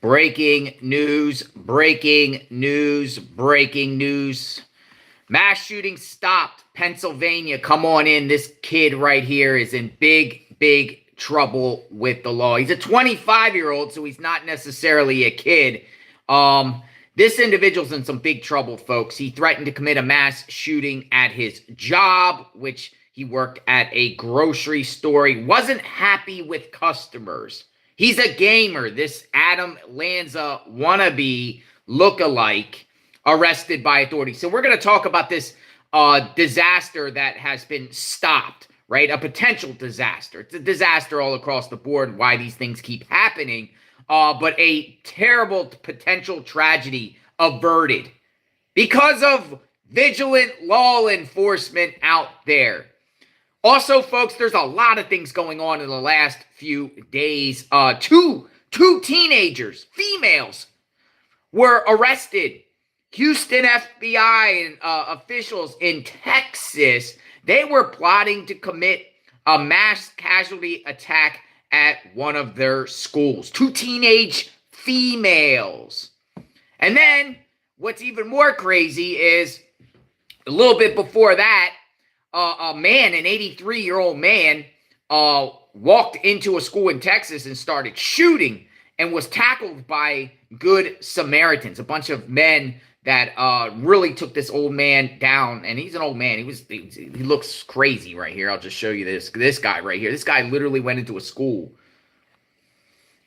Breaking news, breaking news, breaking news. Mass shooting stopped. Pennsylvania, come on in. This kid right here is in big trouble with the law. He's a 25-year-old, so he's not necessarily a kid. This individual's in some big trouble, folks. He threatened to commit a mass shooting at his job, which he worked at a grocery store. He wasn't happy with customers. He's a gamer. This Adam Lanza wannabe lookalike arrested by authorities. So we're going to talk about this disaster that has been stopped, right? A potential disaster. It's a disaster all across the board, why these things keep happening. But a terrible potential tragedy averted because of vigilant law enforcement out there. Also, folks, there's a lot of things going on in the last few days. Two teenagers, females, were arrested. Houston FBI and officials in Texas, they were plotting to commit a mass casualty attack at one of their schools. Two teenage females. And then what's even more crazy is a little bit before that, a man, an 83-year-old man, walked into a school in Texas and started shooting and was tackled by good Samaritans, a bunch of men that really took this old man down. And he's an old man. He looks crazy right here. I'll just show you this guy right here. This guy literally went into a school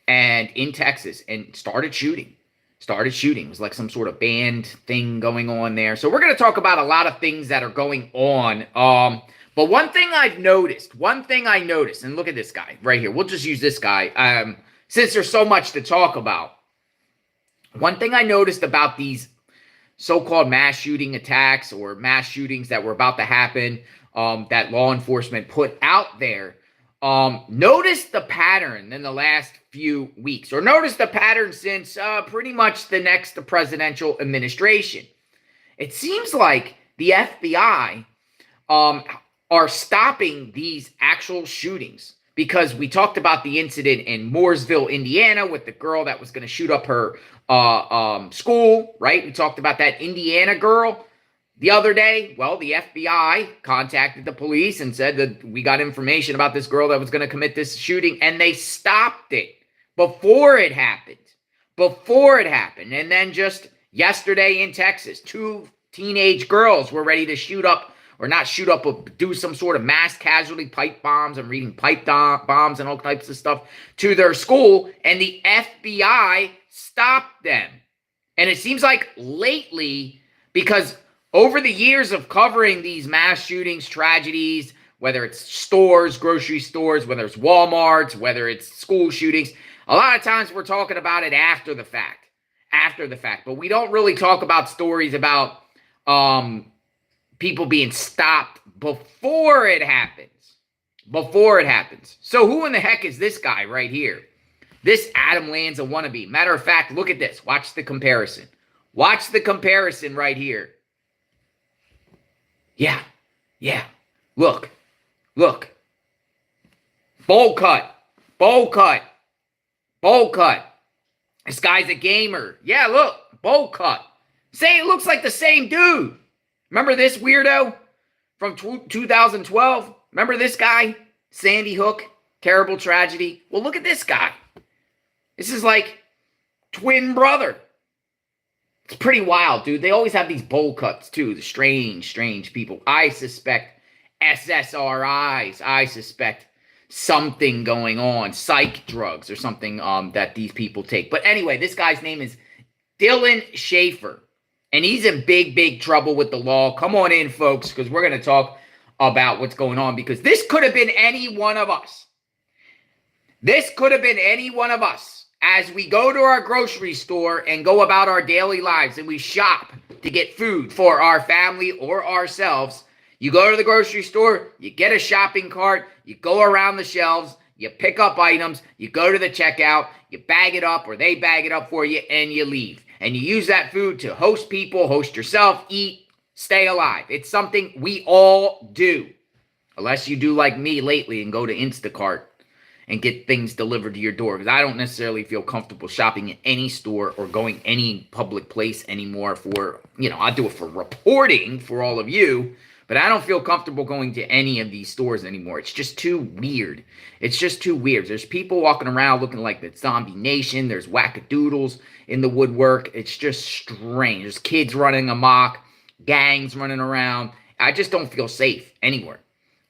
and in Texas and started shooting. It was like some sort of band thing going on there. So we're going to talk about a lot of things that are going on. But one thing I noticed, and look at this guy right here. We'll just use this guy since there's so much to talk about. One thing I noticed about these so-called mass shooting attacks or mass shootings that were about to happen, that law enforcement put out there, notice the pattern in the last few weeks, or notice the pattern since pretty much the next presidential administration. It seems like the FBI are stopping these actual shootings, because we talked about the incident in Mooresville, Indiana, with the girl that was going to shoot up her school, right? We talked about that Indiana girl the other day. Well, the FBI contacted the police and said that we got information about this girl that was going to commit this shooting, and they stopped it before it happened. And then just yesterday in Texas, two teenage girls were ready to shoot up, or not shoot up, but do some sort of mass casualty pipe bombs. I'm reading pipe bombs and all types of stuff to their school, and the FBI stopped them. And it seems like lately, because over the years of covering these mass shootings, tragedies, whether it's stores, grocery stores, whether it's Walmarts, whether it's school shootings, a lot of times we're talking about it after the fact. But we don't really talk about stories about people being stopped before it happens. So who in the heck is this guy right here? This Adam Lanza wannabe. Matter of fact, look at this. Watch the comparison. Right here. Yeah. Look. Bowl cut. This guy's a gamer. Yeah, look. Bowl cut. Say it looks like the same dude. Remember this weirdo from 2012? Remember this guy? Sandy Hook. Terrible tragedy. Well, look at this guy. This is like twin brother. It's pretty wild, dude. They always have these bowl cuts, too. The strange people. I suspect SSRIs. I suspect something going on. Psych drugs or something that these people take. But anyway, this guy's name is Dylan Shaffer. And he's in big trouble with the law. Come on in, folks, because we're going to talk about what's going on. Because this could have been any one of us. As we go to our grocery store and go about our daily lives and we shop to get food for our family or ourselves. You go to the grocery store, you get a shopping cart, you go around the shelves, you pick up items, you go to the checkout, you bag it up or they bag it up for you, and you leave. And you use that food to host people, host yourself, eat, stay alive. It's something we all do. Unless you do like me lately and go to Instacart and get things delivered to your door, because I don't necessarily feel comfortable shopping in any store or going any public place anymore for, I do it for reporting for all of you, but I don't feel comfortable going to any of these stores anymore. It's just too weird. It's just too weird. There's people walking around looking like the zombie nation. There's wackadoodles in the woodwork. It's just strange. There's kids running amok, gangs running around. I just don't feel safe anywhere.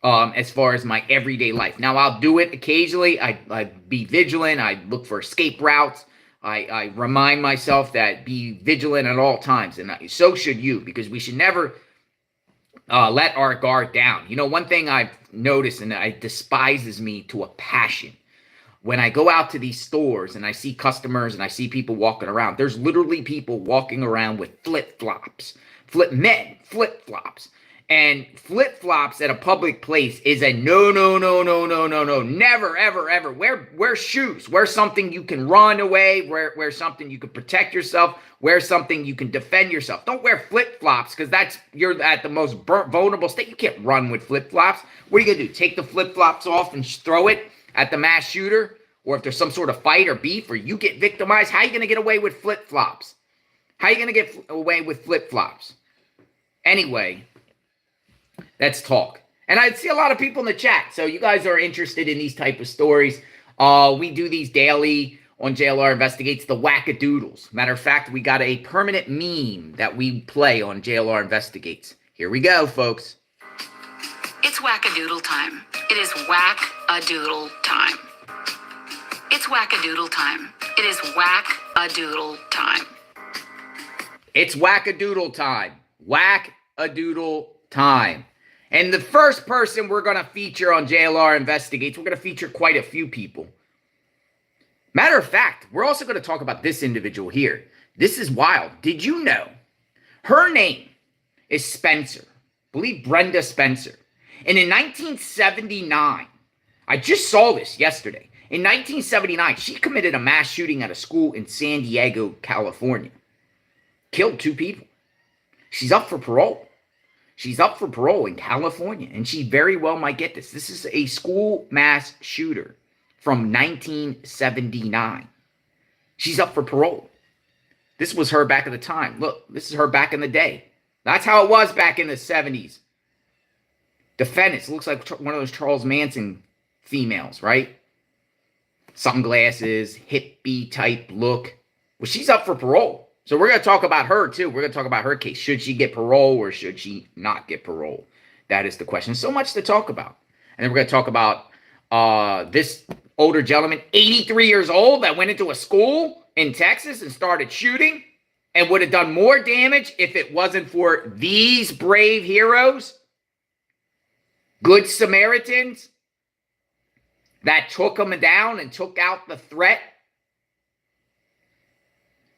As far as my everyday life. Now, I'll do it occasionally. I be vigilant. I look for escape routes. I remind myself that be vigilant at all times. And so should you, because we should never let our guard down. One thing I've noticed, and it despises me to a passion, when I go out to these stores and I see customers and I see people walking around, there's literally people walking around with flip-flops. Flip-flops. And flip-flops at a public place is a no. Never, ever, ever. Wear shoes. Wear something you can run away. Wear something you can protect yourself. Wear something you can defend yourself. Don't wear flip-flops, because you're at the most vulnerable state. You can't run with flip-flops. What are you going to do? Take the flip-flops off and throw it at the mass shooter? Or if there's some sort of fight or beef or you get victimized, how are you going to get away with flip-flops? How are you going to get away with flip-flops? Anyway, let's talk. And I see a lot of people in the chat. So you guys are interested in these type of stories. We do these daily on JLR Investigates, the wackadoodles. Matter of fact, we got a permanent meme that we play on JLR Investigates. Here we go, folks. It's wackadoodle time. It is whack-a-doodle time. It's wackadoodle time. It is whack-a-doodle time. It's wackadoodle time. Whack-a-doodle time. And the first person we're going to feature on JLR Investigates, we're going to feature quite a few people. Matter of fact, we're also going to talk about this individual here. This is wild. Did you know her name is Spencer? I believe Brenda Spencer. And in 1979, I just saw this yesterday. In 1979, she committed a mass shooting at a school in San Diego, California. Killed 2 people. She's up for parole. She's up for parole in California, and she very well might get this. This is a school mass shooter from 1979. She's up for parole. This was her back at the time. Look, this is her back in the day. That's how it was back in the 70s. Defendants. Looks like one of those Charles Manson females, right? Sunglasses, hippie type look. Well, she's up for parole. So we're going to talk about her, too. We're going to talk about her case. Should she get parole or should she not get parole? That is the question. So much to talk about. And then we're going to talk about this older gentleman, 83 years old, that went into a school in Texas and started shooting and would have done more damage if it wasn't for these brave heroes, good Samaritans, that took him down and took out the threat.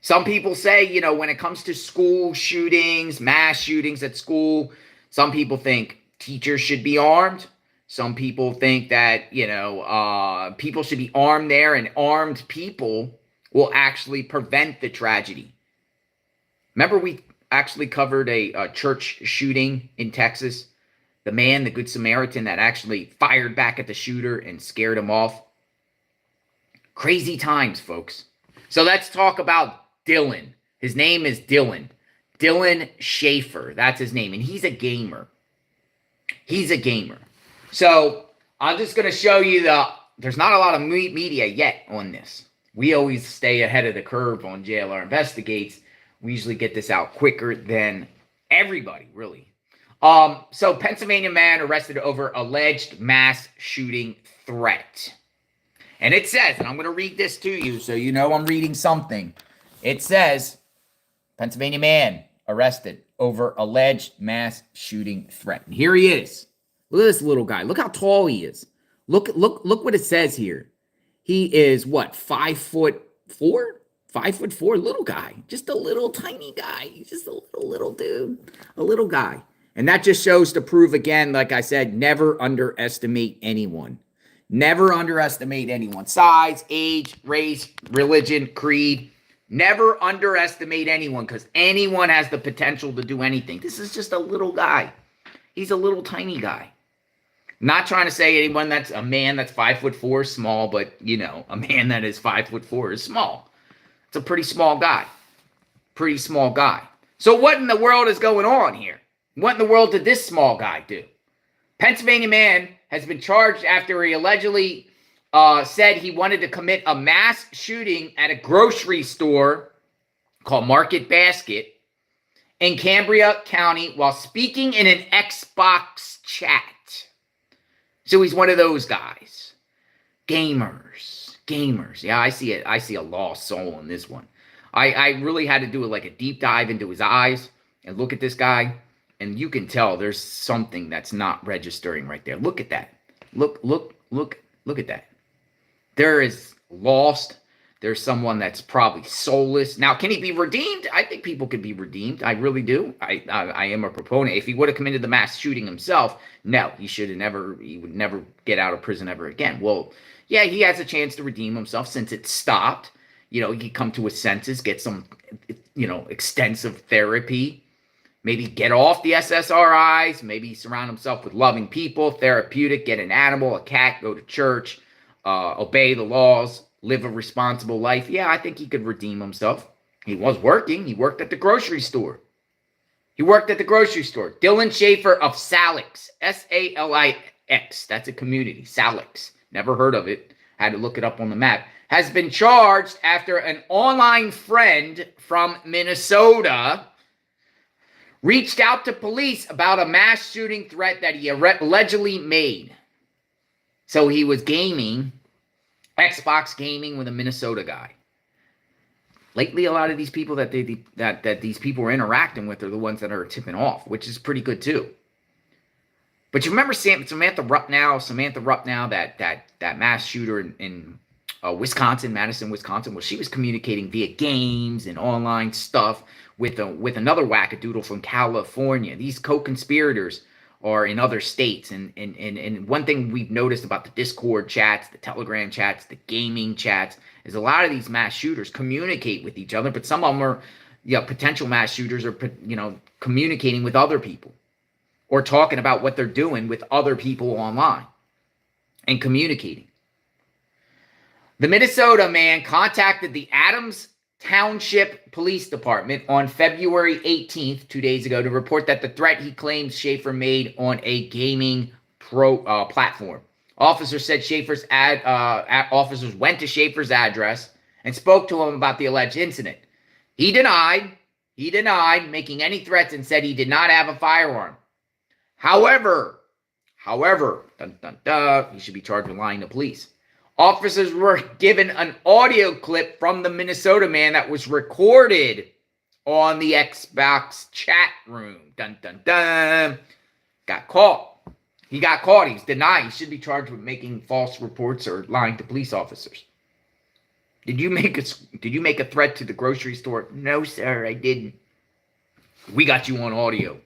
Some people say, when it comes to school shootings, mass shootings at school, some people think teachers should be armed. Some people think that, people should be armed there, and armed people will actually prevent the tragedy. Remember, we actually covered a church shooting in Texas? The man, the Good Samaritan, that actually fired back at the shooter and scared him off. Crazy times, folks. So let's talk about Dylan. His name is Dylan. Dylan Shaffer. That's his name. And he's a gamer. He's a gamer. So I'm just going to show you there's not a lot of media yet on this. We always stay ahead of the curve on JLR Investigates. We usually get this out quicker than everybody, really. So Pennsylvania man arrested over alleged mass shooting threat. And it says, and I'm going to read this to you so you know I'm reading something. It says, Pennsylvania man arrested over alleged mass shooting threat. And here he is. Look at this little guy. Look how tall he is. Look what it says here. He is what, 5'4"? 5'4", little guy. Just a little tiny guy. He's just a little dude. A little guy. And that just shows to prove again, like I said, never underestimate anyone. Never underestimate anyone. Size, age, race, religion, creed. Never underestimate anyone, because anyone has the potential to do anything. This is just a little guy. He's a little tiny guy. Not trying to say anyone that's a man that's 5'4" is small, but you know, a man that is 5'4" is small. It's a pretty small guy. Pretty small guy. So what in the world is going on here? What in the world did this small guy do? Pennsylvania man has been charged after he allegedly said he wanted to commit a mass shooting at a grocery store called Market Basket in Cambria County while speaking in an Xbox chat. So he's one of those guys. Gamers. Yeah, I see it. I see a lost soul in this one. I really had to do like a deep dive into his eyes and look at this guy. And you can tell there's something that's not registering right there. Look at that. Look at that. There is lost. There's someone that's probably soulless. Now, can he be redeemed? I think people could be redeemed. I really do. I am a proponent. If he would have committed the mass shooting himself, no, he would never get out of prison ever again. Well, yeah, he has a chance to redeem himself since it stopped. You know, he could come to his senses, get some, you know, extensive therapy, maybe get off the SSRIs, maybe surround himself with loving people, therapeutic, get an animal, a cat, go to church, obey the laws, live a responsible life. Yeah, I think he could redeem himself. He was working. He worked at the grocery store. Dylan Shaffer of Salix, Salix. That's a community, Salix. Never heard of it. Had to look it up on the map. Has been charged after an online friend from Minnesota reached out to police about a mass shooting threat that he allegedly made. So he was gaming, Xbox gaming with a Minnesota guy. Lately, a lot of these people that these people are interacting with are the ones that are tipping off, which is pretty good too. But you remember Samantha Rupnow, that mass shooter in Wisconsin, Madison, Wisconsin? Well, she was communicating via games and online stuff with another wackadoodle from California. These co-conspirators are in other states. And one thing we've noticed about the Discord chats, the Telegram chats, the gaming chats, is a lot of these mass shooters communicate with each other, but some of them are, potential mass shooters are, communicating with other people or talking about what they're doing with other people online and communicating. The Minnesota man contacted the Adams Township Police Department on February 18th, 2 days ago, to report that the threat he claims Shaffer made on a gaming platform. Officers said officers went to Shaffer's address and spoke to him about the alleged incident. He denied making any threats and said he did not have a firearm. However, he should be charged with lying to police. Officers were given an audio clip from the Minnesota man that was recorded on the Xbox chat room. Got caught. He got caught. He's denied. He should be charged with making false reports or lying to police officers. Did you make a threat to the grocery store? No, sir, I didn't. We got you on audio.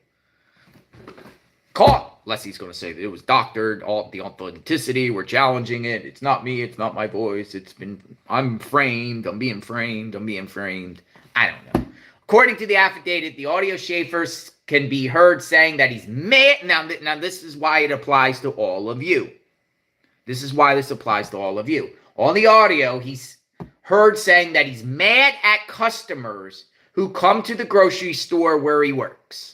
Caught. Unless he's going to say that it was doctored, all the authenticity, we're challenging it. It's not me, it's not my voice. I'm framed, I'm being framed. I don't know. According to the affidavit, the audio Shaffer can be heard saying that he's mad. Now this is why it applies to all of you. This is why this applies to all of you. On the audio, he's heard saying that he's mad at customers who come to the grocery store where he works.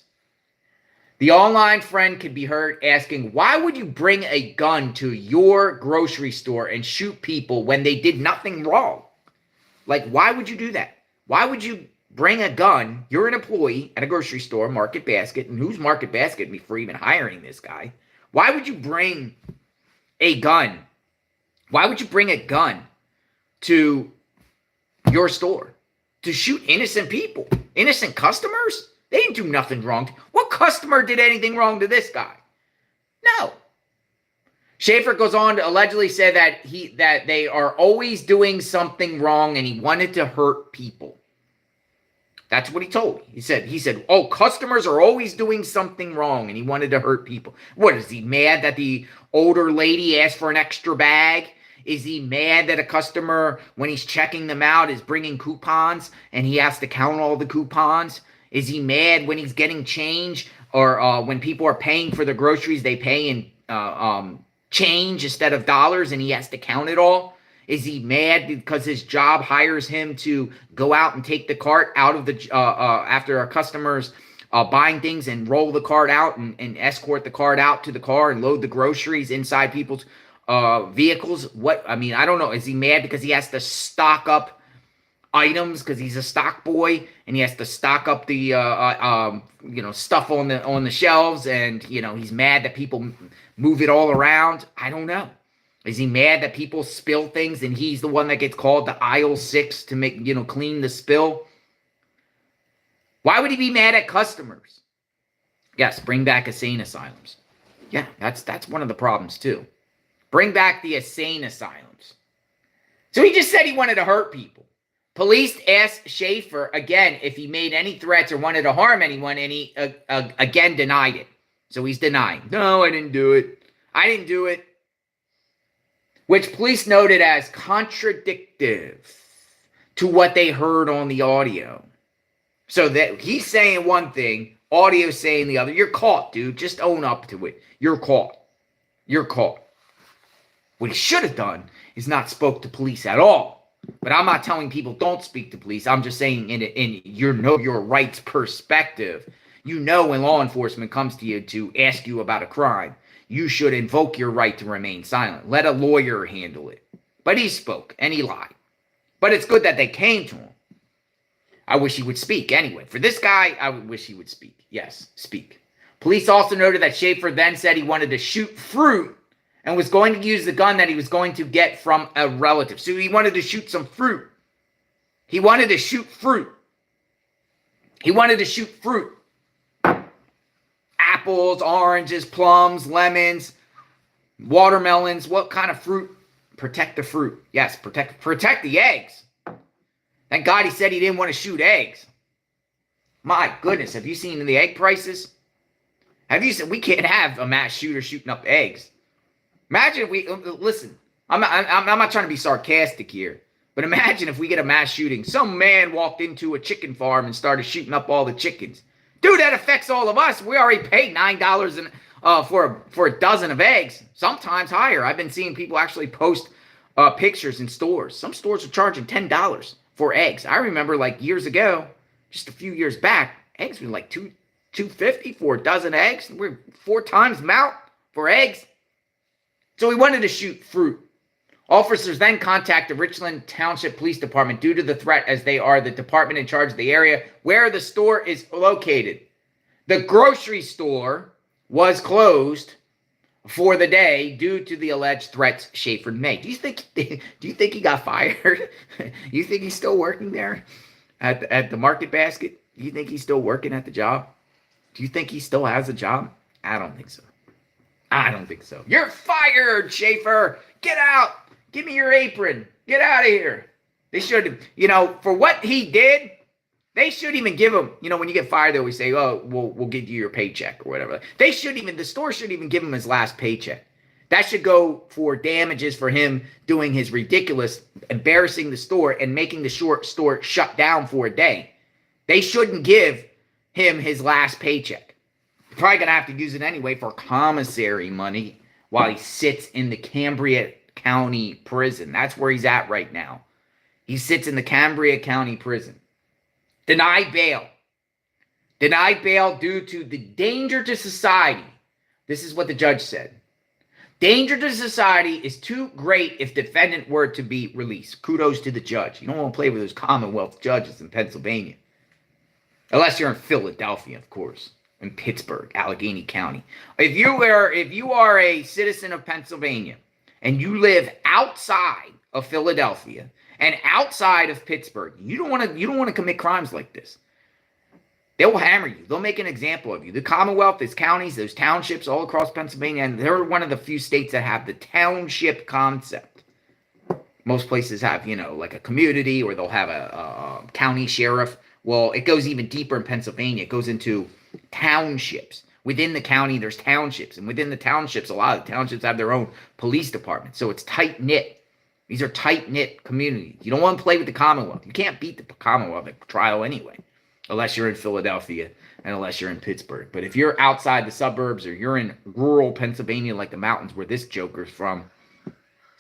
The online friend could be heard asking, why would you bring a gun to your grocery store and shoot people when they did nothing wrong? Like, why would you do that? Why would you bring a gun? You're an employee at a grocery store, Market Basket, and who's Market Basket me for even hiring this guy? Why would you bring a gun? Why would you bring a gun to your store to shoot innocent people, innocent customers? They didn't do nothing wrong. What customer did anything wrong to this guy? No. Shaffer goes on to allegedly say that they are always doing something wrong and he wanted to hurt people. That's what he told me. He said, oh, customers are always doing something wrong and he wanted to hurt people. What, is he mad that the older lady asked for an extra bag? Is he mad that a customer, when he's checking them out, is bringing coupons and he has to count all the coupons? Is he mad when he's getting change or when people are paying for the groceries, they pay in change instead of dollars and he has to count it all? Is he mad because his job hires him to go out and take the cart out of the after our customers buying things and roll the cart out and escort the cart out to the car and load the groceries inside people's vehicles? What, I mean, I don't know. Is he mad because he has to stock up items because he's a stock boy and he has to stock up the stuff on the shelves, and he's mad that people move it all around? I don't know. Is he mad that people spill things and he's the one that gets called to aisle 6 to make clean the spill? Why would he be mad at customers? Yes, bring back insane asylums. Yeah, that's one of the problems too. Bring back the insane asylums. So he just said he wanted to hurt people. Police asked Shaffer again if he made any threats or wanted to harm anyone, and he again denied it. So he's denying. No, I didn't do it. I didn't do it. Which police noted as contradictive to what they heard on the audio. So that he's saying one thing, audio saying the other. You're caught, dude. Just own up to it. You're caught. You're caught. What he should have done is not spoke to police at all. But I'm not telling people don't speak to police. I'm just saying in your know your rights perspective, when law enforcement comes to you to ask you about a crime, you should invoke your right to remain silent. Let a lawyer handle it. But he spoke and he lied. But it's good that they came to him. I wish he would speak anyway. For this guy, I would wish he would speak. Yes, speak. Police also noted that Shaffer then said he wanted to shoot fruit and was going to use the gun that he was going to get from a relative. So he wanted to shoot some fruit. He wanted to shoot fruit. He wanted to shoot fruit. Apples, oranges, plums, lemons, watermelons. What kind of fruit? Protect the fruit. Yes, protect the eggs. Thank God he said he didn't want to shoot eggs. My goodness, have you seen the egg prices? Have you seen? We can't have a mass shooter shooting up eggs. Imagine if we, listen, I'm not trying to be sarcastic here, but imagine if we get a mass shooting. Some man walked into a chicken farm and started shooting up all the chickens. Dude, that affects all of us. We already pay $9 for a dozen of eggs, sometimes higher. I've been seeing people actually post pictures in stores. Some stores are charging $10 for eggs. I remember like years ago, just a few years back, eggs were like $2.50 for a dozen eggs. We're 4 times amount for eggs. So he wanted to shoot fruit. Officers then contacted Richland Township Police Department due to the threat, as they are the department in charge of the area where the store is located. The grocery store was closed for the day due to the alleged threats Shaffer made. Do you think he got fired? You think he's still working there at the Market Basket? Do you think he's still working at the job? Do you think he still has a job? I don't think so. I don't think so. You're fired, Shaffer. Get out. Give me your apron. Get out of here. They should, for what he did, they shouldn't even give him, when you get fired, they always say, oh, we'll give you your paycheck or whatever. The store shouldn't even give him his last paycheck. That should go for damages for him doing his ridiculous, embarrassing the store and making the store shut down for a day. They shouldn't give him his last paycheck. You're probably going to have to use it anyway for commissary money while he sits in the Cambria County prison. That's where he's at right now. He sits in the Cambria County prison. Denied bail. Denied bail due to the danger to society. This is what the judge said. Danger to society is too great if defendant were to be released. Kudos to the judge. You don't want to play with those Commonwealth judges in Pennsylvania. Unless you're in Philadelphia, of course. In Pittsburgh, Allegheny County. If you are a citizen of Pennsylvania and you live outside of Philadelphia and outside of Pittsburgh, you don't want to commit crimes like this. They will hammer you. They'll make an example of you. The Commonwealth, those counties, those townships all across Pennsylvania, and they're one of the few states that have the township concept. Most places have, like a community, or they'll have a county sheriff. Well, it goes even deeper in Pennsylvania. It goes into townships. Within the county, there's townships. And within the townships, a lot of the townships have their own police department. So it's tight-knit. These are tight-knit communities. You don't want to play with the Commonwealth. You can't beat the Commonwealth at trial anyway. unless you're in Philadelphia and unless you're in Pittsburgh. But if you're outside the suburbs or you're in rural Pennsylvania, like the mountains where this joker's from,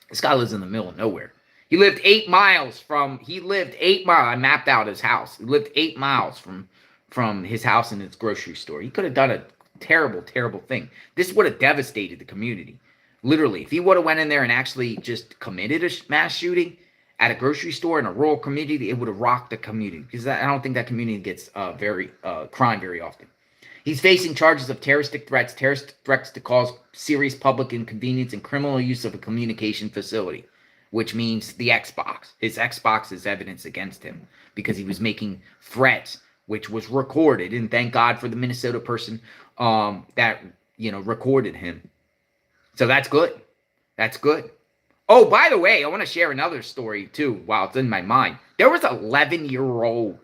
this guy lives in the middle of nowhere. He lived 8 miles from, I mapped out his house. He lived 8 miles from his house and his grocery store. He could have done a terrible, terrible thing. This would have devastated the community. Literally, if he would have went in there and actually just committed a mass shooting at a grocery store in a rural community, it would have rocked the community, because I don't think that community gets crime very often. He's facing charges of terrorist threats to cause serious public inconvenience, and criminal use of a communication facility, which means the Xbox. His Xbox is evidence against him because he was making threats, which was recorded, and thank God for the Minnesota person that recorded him. So that's good. That's good. Oh, by the way, I want to share another story too while it's in my mind. There was an 11-year-old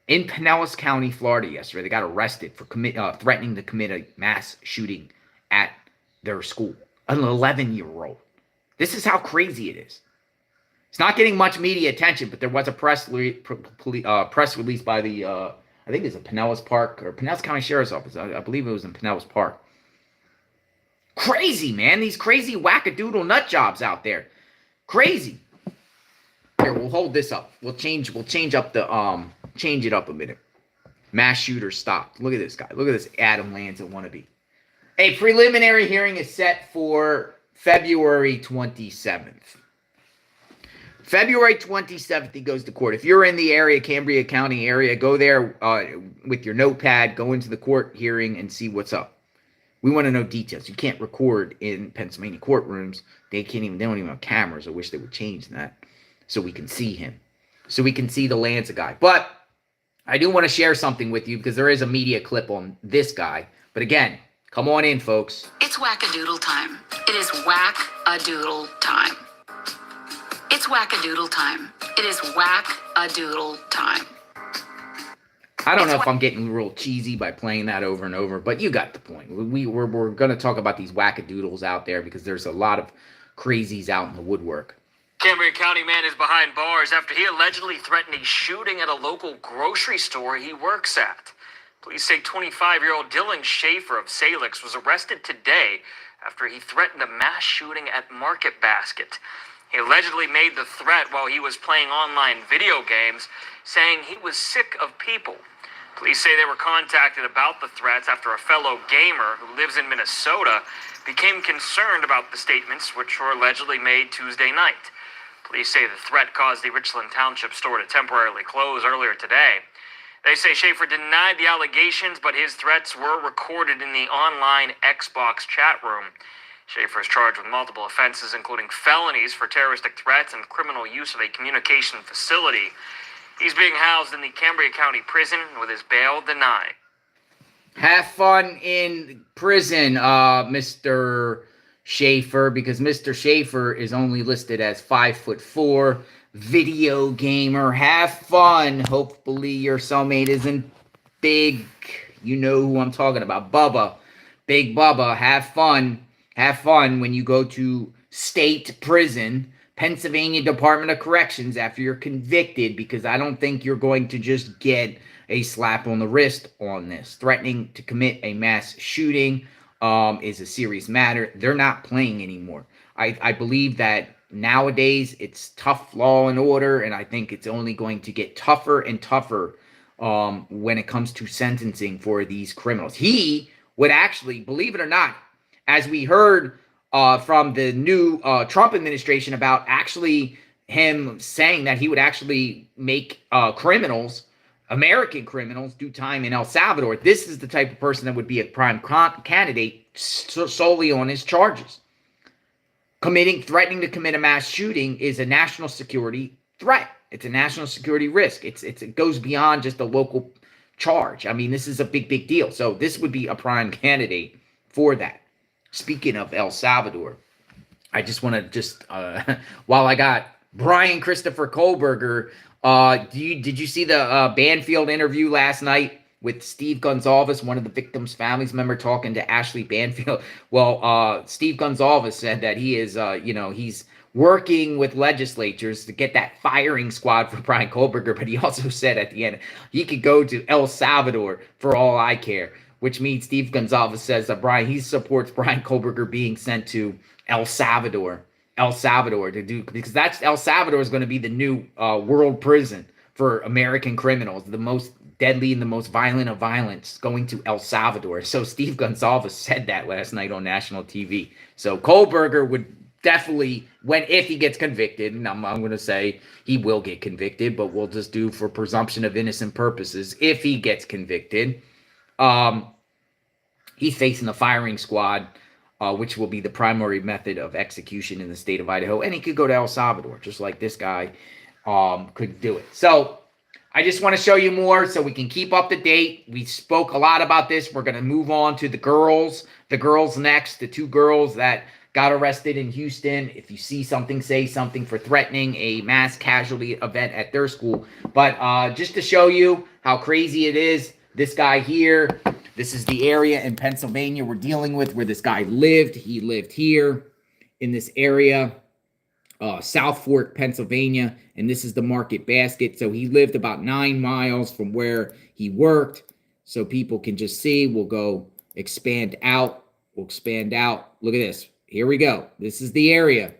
in Pinellas County, Florida yesterday. They got arrested for threatening to commit a mass shooting at their school. An 11-year-old. This is how crazy it is. It's not getting much media attention, but there was a press release by the, I think it's a Pinellas Park or Pinellas County Sheriff's Office. I believe it was in Pinellas Park. Crazy, man. These crazy wackadoodle nut jobs out there. Crazy. Here, we'll hold this up. We'll change it up a minute. Mass shooter stopped. Look at this guy. Look at this Adam Lanza wannabe. A preliminary hearing is set for February 27th. February 27th, he goes to court. If you're in the area, Cambria County area, go there with your notepad, go into the court hearing and see what's up. We want to know details. You can't record in Pennsylvania courtrooms. They don't even have cameras. I wish they would change that so we can see him. So we can see the Lanza guy. But I do want to share something with you because there is a media clip on this guy. But again, come on in, folks. It's wackadoodle time. It is whack-a-doodle time. It's wackadoodle time. It is whack-a-doodle time. I don't know if I'm getting real cheesy by playing that over and over, but you got the point. We're going to talk about these wackadoodles out there because there's a lot of crazies out in the woodwork. Cambria County man is behind bars after he allegedly threatened a shooting at a local grocery store he works at. Police say 25-year-old Dylan Shaffer of Salix was arrested today after he threatened a mass shooting at Market Basket. He allegedly made the threat while he was playing online video games, saying he was sick of people. Police say they were contacted about the threats after a fellow gamer who lives in Minnesota became concerned about the statements, which were allegedly made Tuesday night. Police say the threat caused the Richland Township store to temporarily close earlier today. They say Shaffer denied the allegations, but his threats were recorded in the online Xbox chat room. Shaffer is charged with multiple offenses, including felonies for terroristic threats and criminal use of a communication facility. He's being housed in the Cambria County prison with his bail denied. Have fun in prison, Mr. Shaffer, because Mr. Shaffer is only listed as 5'4", video gamer. Have fun. Hopefully your cellmate isn't big. You know who I'm talking about. Bubba. Big Bubba. Have fun. Have fun when you go to state prison, Pennsylvania Department of Corrections, after you're convicted, because I don't think you're going to just get a slap on the wrist on this. Threatening to commit a mass shooting is a serious matter. They're not playing anymore. I believe that nowadays it's tough law and order, and I think it's only going to get tougher and tougher when it comes to sentencing for these criminals. He would actually, believe it or not, as we heard from the new Trump administration about actually him saying that he would actually make criminals, American criminals, do time in El Salvador. This is the type of person that would be a prime candidate solely on his charges. Threatening to commit a mass shooting is a national security threat. It's a national security risk. It goes beyond just a local charge. I mean, this is a big deal. So this would be a prime candidate for that. Speaking of El Salvador, I just want to while I got Brian Christopher Kohlberger, did you see the Banfield interview last night with Steve Gonzalez, one of the victims' families member, talking to Ashley Banfield? Well, Steve Gonzalez said that he is, he's working with legislatures to get that firing squad for Brian Kohlberger, but he also said at the end he could go to El Salvador for all I care, which means Steve Gonzalez says that he supports Brian Kohlberger being sent to El Salvador to do, because that's El Salvador is going to be the new world prison for American criminals, the most deadly and the most violent of violence, going to El Salvador. So Steve Gonzalez said that last night on national TV. So Kohlberger would definitely, if he gets convicted, and I'm going to say he will get convicted, but we'll just do for presumption of innocent purposes. If he gets convicted, he's facing the firing squad, which will be the primary method of execution in the state of Idaho, and he could go to El Salvador, just like this guy could do it. So I just want to show you more so we can keep up to date. We spoke a lot about this. We're going to move on to the girls. The girls next, the 2 girls that got arrested in Houston. If you see something, say something, for threatening a mass casualty event at their school. But just to show you how crazy it is, this guy here, this is the area in Pennsylvania we're dealing with where this guy lived. He lived here in this area, South Fork, Pennsylvania, and this is the Market Basket. So he lived about 9 miles from where he worked. So people can just see. We'll go expand out. We'll expand out. Look at this. Here we go. This is the area.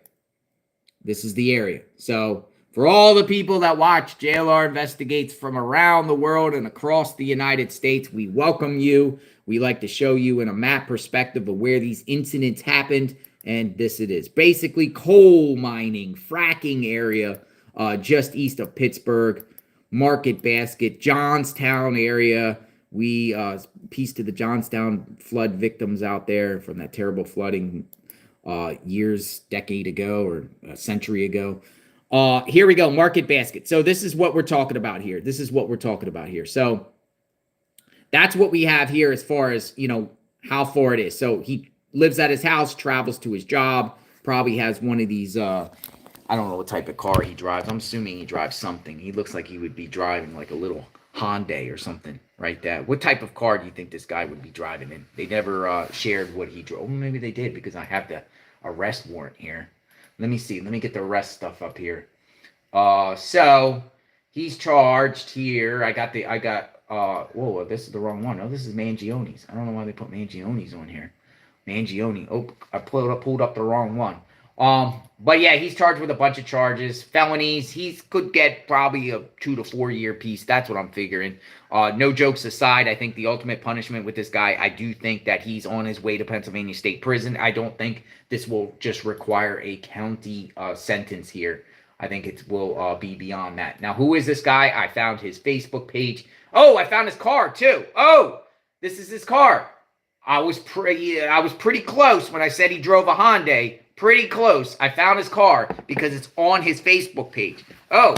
This is the area. So for all the people that watch JLR Investigates from around the world and across the United States, we welcome you. We like to show you in a map perspective of where these incidents happened. And this it is. Basically coal mining, fracking area just east of Pittsburgh, Market Basket, Johnstown area. We peace to the Johnstown flood victims out there from that terrible flooding decade ago or a century ago. Here we go, Market Basket. So this is what we're talking about here. So that's what we have here as far as, how far it is. So he lives at his house, travels to his job, probably has one of these, I don't know what type of car he drives. I'm assuming he drives something. He looks like he would be driving like a little Hyundai or something right there. What type of car do you think this guy would be driving in? They never shared what he drove. Well, maybe they did, because I have the arrest warrant here. Let me see. Let me get the arrest stuff up here. So he's charged here. Whoa, this is the wrong one. Oh, this is Mangione's. I don't know why they put Mangione's on here. Mangione. Oh, I pulled up the wrong one. But yeah, he's charged with a bunch of charges, felonies. He could get probably a 2 to 4 year piece. That's what I'm figuring. No jokes aside, I think the ultimate punishment with this guy, I do think that he's on his way to Pennsylvania State Prison. I don't think this will just require a county sentence here. I think it will be beyond that. Now, who is this guy? I found his Facebook page. Oh, I found his car too. Oh, this is his car. I was pretty close when I said he drove a Hyundai. Pretty close. I found his car because it's on his Facebook page. Oh,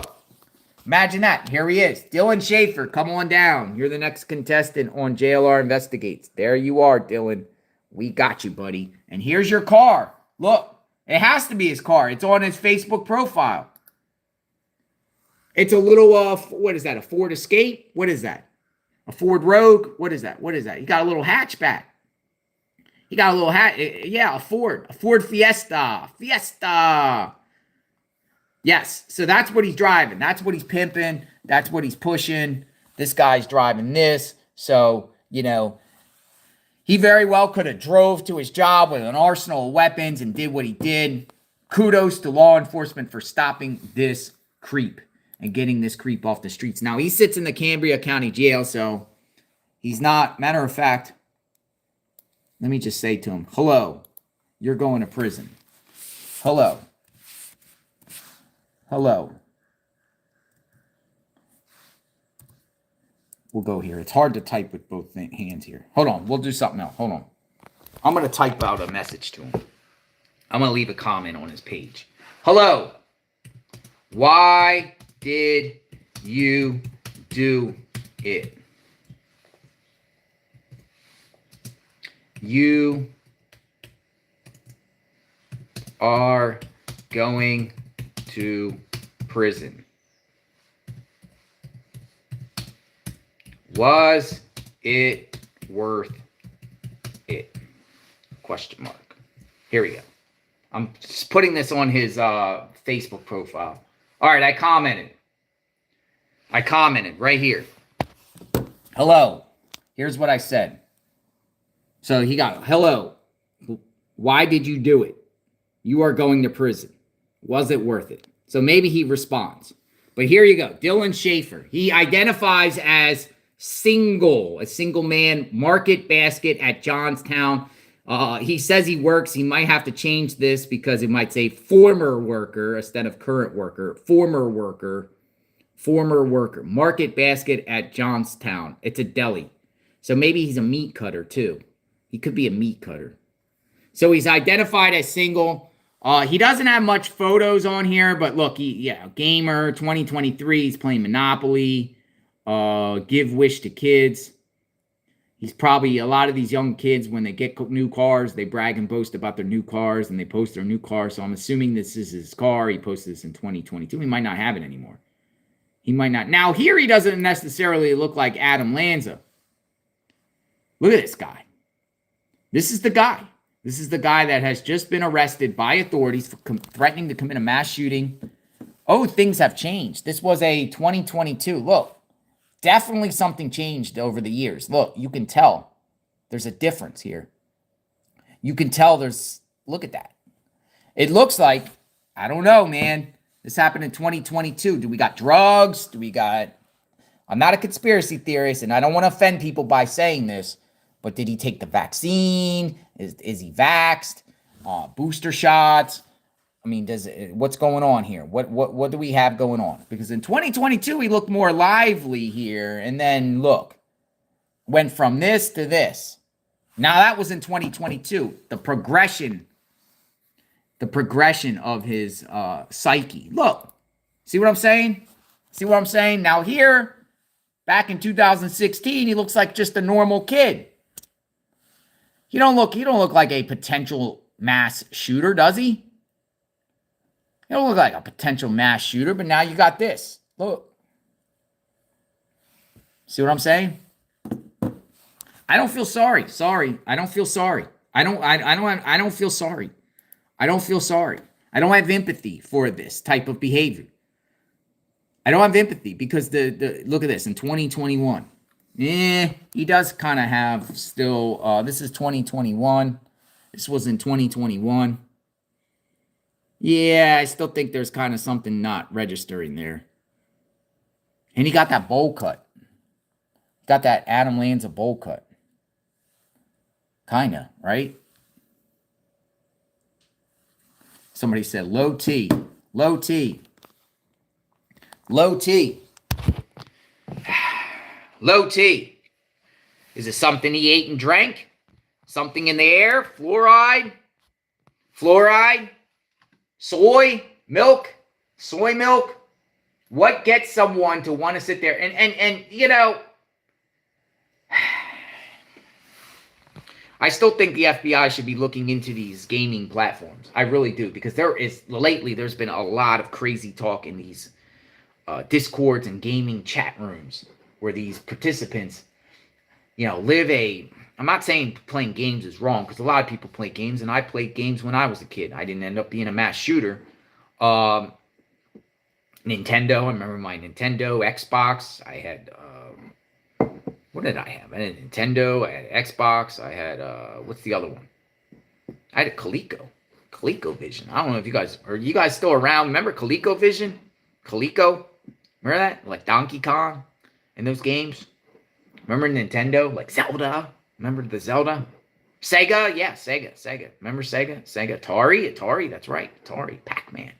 imagine that. Here he is. Dylan Shaffer, come on down. You're the next contestant on JLR Investigates. There you are, Dylan. We got you, buddy. And here's your car. Look, it has to be his car. It's on his Facebook profile. It's a little, what is that, a Ford Escape? What is that? A Ford Rogue? What is that? He got a little hatchback. He got a little a Ford Fiesta. Yes, so that's what he's driving. That's what he's pimping. That's what he's pushing. This guy's driving this. So, he very well could have drove to his job with an arsenal of weapons and did what he did. Kudos to law enforcement for stopping this creep and getting this creep off the streets. Now, he sits in the Cambria County Jail, so he's not, matter of fact, let me just say to him, hello, you're going to prison. Hello. We'll go here. It's hard to type with both hands here. Hold on. We'll do something else. Hold on. I'm going to type out a message to him. I'm going to leave a comment on his page. Hello. Why did you do it? You are going to prison. Was it worth it? Question mark. Here we go. I'm just putting this on his Facebook profile. All right, I commented right here. Hello. Here's what I said. So he got, hello. Why did you do it? You are going to prison. Was it worth it? So maybe he responds. But here you go. Dylan Shaffer. He identifies as a single man, market basket at Johnstown. He says he works. He might have to change this because it might say former worker instead of current worker. Former worker. Market basket at Johnstown. It's a deli. So maybe he's a meat cutter too. He could be a meat cutter. So he's identified as single. He doesn't have much photos on here, but look, gamer, 2023, he's playing Monopoly, give wish to kids. He's probably, a lot of these young kids, when they get new cars, they brag and boast about their new cars, and they post their new car, so I'm assuming this is his car. He posted this in 2022. He might not have it anymore. He might not. Now, here he doesn't necessarily look like Adam Lanza. Look at this guy. This is the guy. This is the guy that has just been arrested by authorities for threatening to commit a mass shooting. Oh, things have changed. This was a 2022. Look, definitely something changed over the years. Look, you can tell there's a difference here. You can tell look at that. It looks like, I don't know, man. This happened in 2022. Do we got drugs? I'm not a conspiracy theorist, and I don't want to offend people by saying this, but did he take the vaccine? Is he vaxxed? Booster shots? I mean, what's going on here? What do we have going on? Because in 2022, he looked more lively here. And then look, went from this to this. Now that was in 2022. The progression of his psyche. Look, see what I'm saying? Now here, back in 2016, he looks like just a normal kid. He don't look like a potential mass shooter, does he? He don't look like a potential mass shooter, but now you got this. Look. See what I'm saying? I don't feel sorry. I don't feel sorry. I don't feel sorry. I don't feel sorry. I don't have empathy for this type of behavior. I don't have empathy because the look at this in 2021. He does kind of have still, this is 2021. This was in 2021. Yeah, I still think there's kind of something not registering there. And he got that bowl cut. Got that Adam Lanza bowl cut. Kind of, right? Somebody said low T. Low T. Low T. Low T. Is it something he ate and drank? Something in the air? Fluoride? Soy milk? What gets someone to want to sit there and you know, I still think the FBI should be looking into these gaming platforms. I really do, because there's been a lot of crazy talk in these discords and gaming chat rooms where these participants, you know, I'm not saying playing games is wrong, because a lot of people play games, and I played games when I was a kid. I didn't end up being a mass shooter. Nintendo, I remember my Nintendo, Xbox. I had, what did I have? I had a Nintendo, I had an Xbox, I had, what's the other one? I had a ColecoVision. I don't know if are you guys still around? Remember ColecoVision? Remember that? Like Donkey Kong and those games? Remember Nintendo? Like Zelda? Remember the Zelda? Sega? Yeah, Sega. Remember Sega? Atari, that's right. Atari. Pac-Man.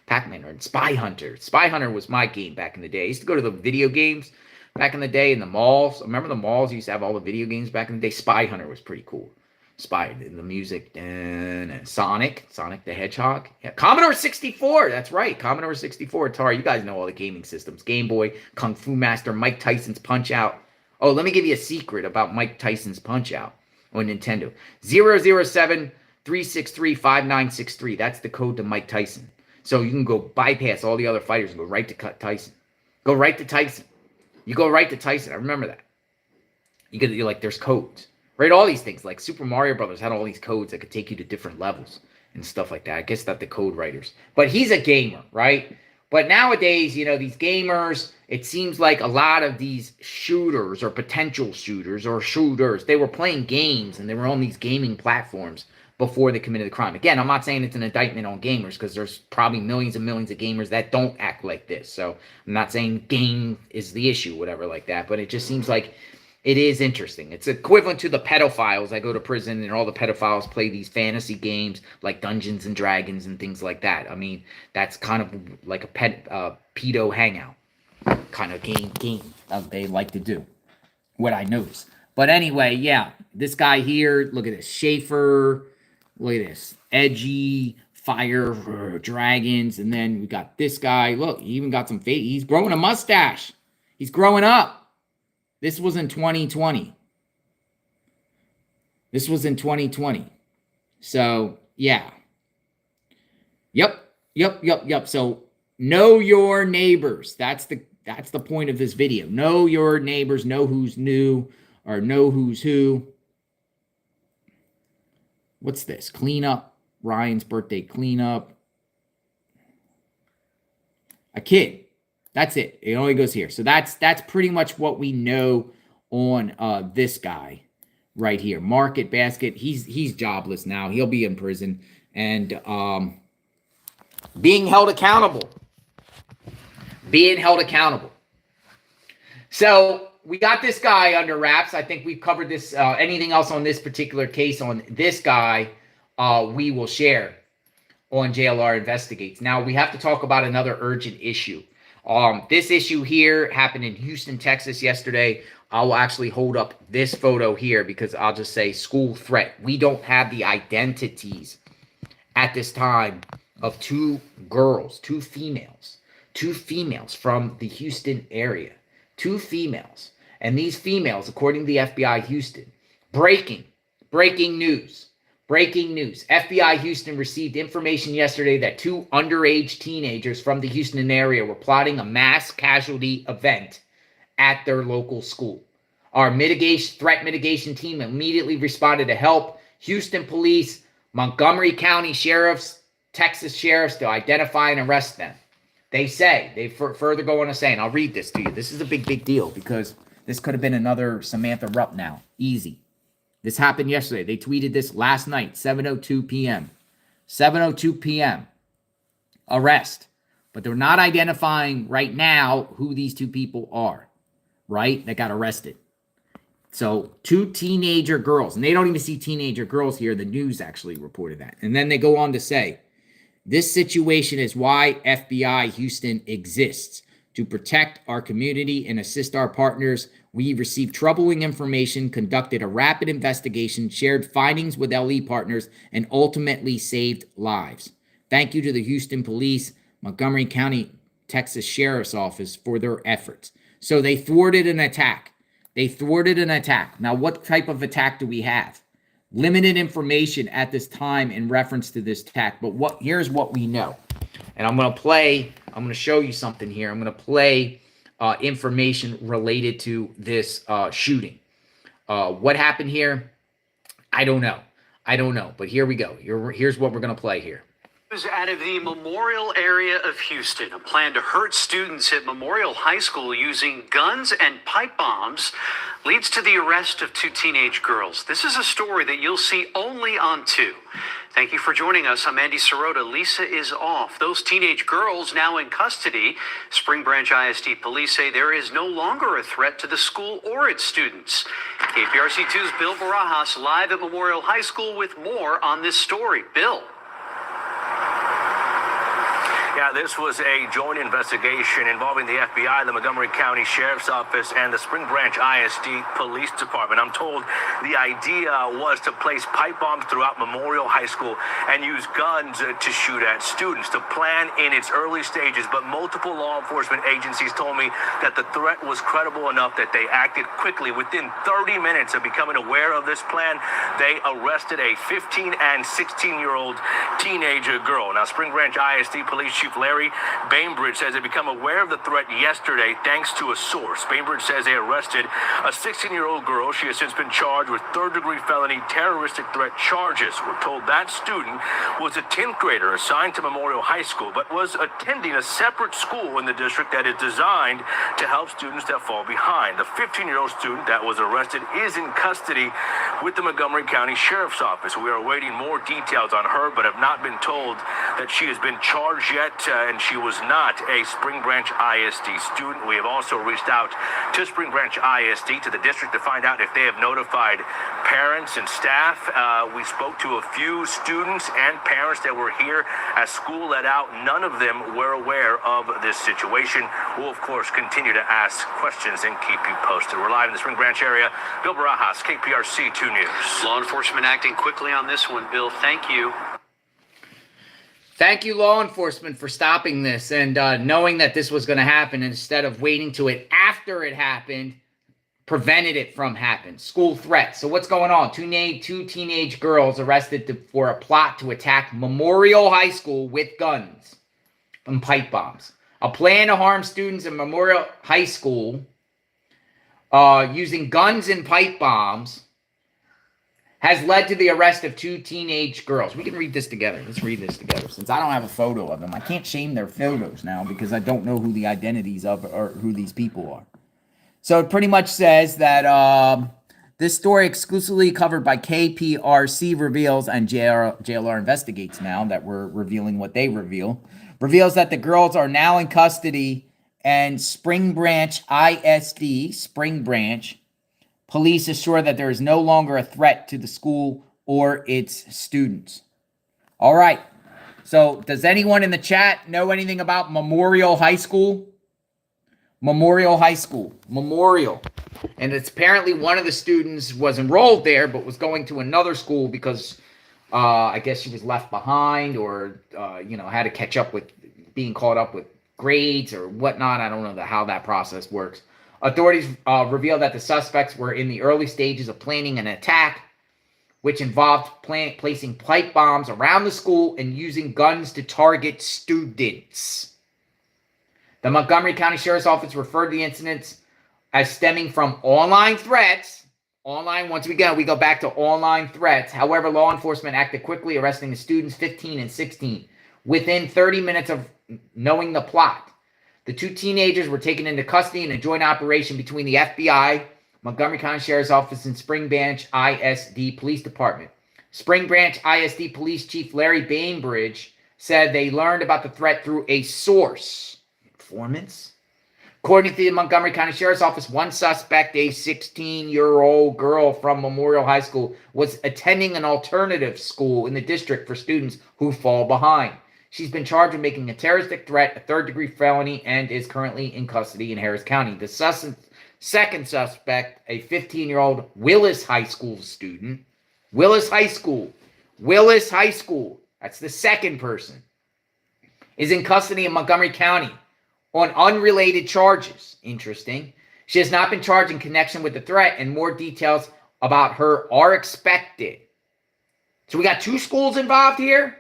Pac-Man or Spy Hunter. Spy Hunter was my game back in the day. I used to go to the video games back in the day in the malls. Remember the malls used to have all the video games back in the day? Spy Hunter was pretty cool. The music, and Sonic the Hedgehog. Yeah, Commodore 64, that's right. Commodore 64, Atari. You guys know all the gaming systems. Game Boy, Kung Fu Master, Mike Tyson's Punch-Out. Oh, let me give you a secret about Mike Tyson's Punch-Out on Nintendo. 007-363-5963. That's the code to Mike Tyson. So you can go bypass all the other fighters and go right to Tyson. Go right to Tyson. You go right to Tyson. I remember that. You're like, there's codes. right? All these things, like Super Mario Brothers had all these codes that could take you to different levels and stuff like that. I guess that the code writers. But he's a gamer, right? But nowadays, you know, these gamers, it seems like a lot of these shooters or potential shooters or shooters, they were playing games and they were on these gaming platforms before they committed the crime. Again, I'm not saying it's an indictment on gamers because there's probably millions and millions of gamers that don't act like this. So I'm not saying game is the issue, whatever like that. But it just seems like it is interesting. It's equivalent to the pedophiles. I go to prison and all the pedophiles play these fantasy games like Dungeons and Dragons and things like that. I mean, that's kind of like a pedo hangout kind of game they like to do, what I noticed. But anyway, yeah, this guy here, look at this, Shaffer, look at this, edgy, fire, dragons, and then we got this guy, look, he even got some face, he's growing a mustache, he's growing up. This was in 2020. This was in 2020. So, yeah. Yep. So, know your neighbors. That's the point of this video. Know your neighbors. Know who's new or know who's who. What's this? Cleanup. Ryan's birthday cleanup. A kid. That's it. It only goes here. So that's pretty much what we know on this guy right here. Market Basket. He's jobless now. He'll be in prison and being held accountable. Being held accountable. So we got this guy under wraps. I think we've covered this. Anything else on this particular case on this guy, we will share on JLR Investigates. Now we have to talk about another urgent issue. This issue here happened in Houston, Texas yesterday. I will actually hold up this photo here because I'll just say school threat. We don't have the identities at this time of two females from the Houston area. Two females. And these females, according to the FBI Houston, breaking news. Breaking news. FBI Houston received information yesterday that two underage teenagers from the Houston area were plotting a mass casualty event at their local school. Our threat mitigation team immediately responded to help Houston police, Montgomery County sheriffs, Texas sheriffs to identify and arrest them. They further go on to say, and I'll read this to you. This is a big deal because this could have been another Samantha Rupp now. Easy. This happened yesterday. They tweeted this last night, 7:02 p.m. 7:02 p.m. Arrest. But they're not identifying right now who these two people are, right? That got arrested. So two teenager girls, and they don't even see teenager girls here. The news actually reported that. And then they go on to say, this situation is why FBI Houston exists, to protect our community and assist our partners. We received troubling information, conducted a rapid investigation, shared findings with LE partners, and ultimately saved lives. Thank you to the Houston Police, Montgomery County, Texas Sheriff's Office for their efforts. So they thwarted an attack. Now, what type of attack do we have? Limited information at this time in reference to this attack, but here's what we know. And I'm going to show you something here. I'm going to play information related to this shooting. What happened here? I don't know. But here we go. Here's what we're going to play here. Out of the Memorial area of Houston, a plan to hurt students at Memorial High School using guns and pipe bombs leads to the arrest of two teenage girls. This is a story that you'll see only on 2. Thank you for joining us. I'm Andy Sirota. Lisa is off. Those teenage girls now in custody. Spring Branch ISD police say there is no longer a threat to the school or its students. KPRC2's Bill Barajas live at Memorial High School with more on this story. Bill. Yeah, this was a joint investigation involving the FBI, the Montgomery County Sheriff's Office, and the Spring Branch ISD Police Department. I'm told the idea was to place pipe bombs throughout Memorial High School and use guns to shoot at students. The plan in its early stages, but multiple law enforcement agencies told me that the threat was credible enough that they acted quickly. Within 30 minutes of becoming aware of this plan, they arrested a 15 and 16-year-old teenager girl. Now, Spring Branch ISD Police Chief Chief Larry Bainbridge says they become aware of the threat yesterday thanks to a source. Bainbridge says they arrested a 16-year-old girl. She has since been charged with third-degree felony terroristic threat charges. We're told that student was a 10th grader assigned to Memorial High School, but was attending a separate school in the district that is designed to help students that fall behind. The 15-year-old student that was arrested is in custody with the Montgomery County Sheriff's Office. We are awaiting more details on her, but have not been told that she has been charged yet, and she was not a Spring Branch ISD student. We have also reached out to Spring Branch ISD, to the district, to find out if they have notified parents and staff. We spoke to a few students and parents that were here as school let out. None of them were aware of this situation. We'll, of course, continue to ask questions and keep you posted. We're live in the Spring Branch area. Bill Barajas, KPRC 2 News. Law enforcement acting quickly on this one, Bill. Thank you. Thank you, law enforcement, for stopping this and knowing that this was going to happen, instead of waiting to it after it happened, prevented it from happening. School threats. So what's going on? Two teenage girls arrested for a plot to attack Memorial High School with guns and pipe bombs. A plan to harm students in Memorial High School using guns and pipe bombs has led to the arrest of 2 teenage girls. We can read this together. Let's read this together. Since I don't have a photo of them, I can't shame their photos now because I don't know who the identities of or who these people are. So it pretty much says that this story, exclusively covered by KPRC, reveals, and JLR investigates now that we're revealing what they reveals that the girls are now in custody, and Spring Branch ISD, Spring Branch, police assure that there is no longer a threat to the school or its students. All right. So does anyone in the chat know anything about Memorial High School? Memorial High School. Memorial. And it's apparently one of the students was enrolled there but was going to another school because I guess she was left behind or, had to catch up with being caught up with grades or whatnot. I don't know how that process works. Authorities revealed that the suspects were in the early stages of planning an attack, which involved placing pipe bombs around the school and using guns to target students. The Montgomery County Sheriff's Office referred the incidents as stemming from online threats. Once we go back to online threats. However, law enforcement acted quickly, arresting the students 15 and 16 within 30 minutes of knowing the plot. The 2 teenagers were taken into custody in a joint operation between the FBI, Montgomery County Sheriff's Office, and Spring Branch ISD Police Department. Spring Branch ISD Police Chief Larry Bainbridge said they learned about the threat through a source. Informants? According to the Montgomery County Sheriff's Office, one suspect, a 16-year-old girl from Memorial High School, was attending an alternative school in the district for students who fall behind. She's been charged with making a terroristic threat, a third-degree felony, and is currently in custody in Harris County. The second suspect, a 15-year-old Willis High School student. Willis High School. That's the second person. Is in custody in Montgomery County on unrelated charges. Interesting. She has not been charged in connection with the threat, and more details about her are expected. So we got 2 schools involved here.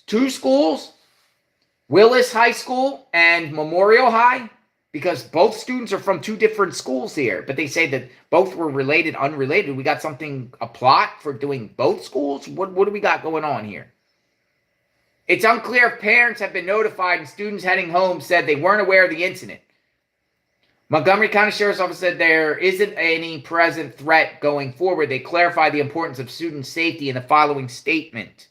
2 schools, Willis High School and Memorial High, because both students are from 2 different schools here, but they say that both were related, unrelated. We got a plot for doing both schools? What do we got going on here? It's unclear if parents have been notified, and students heading home said they weren't aware of the incident. Montgomery County Sheriff's Office said there isn't any present threat going forward. They clarified the importance of student safety in the following statement,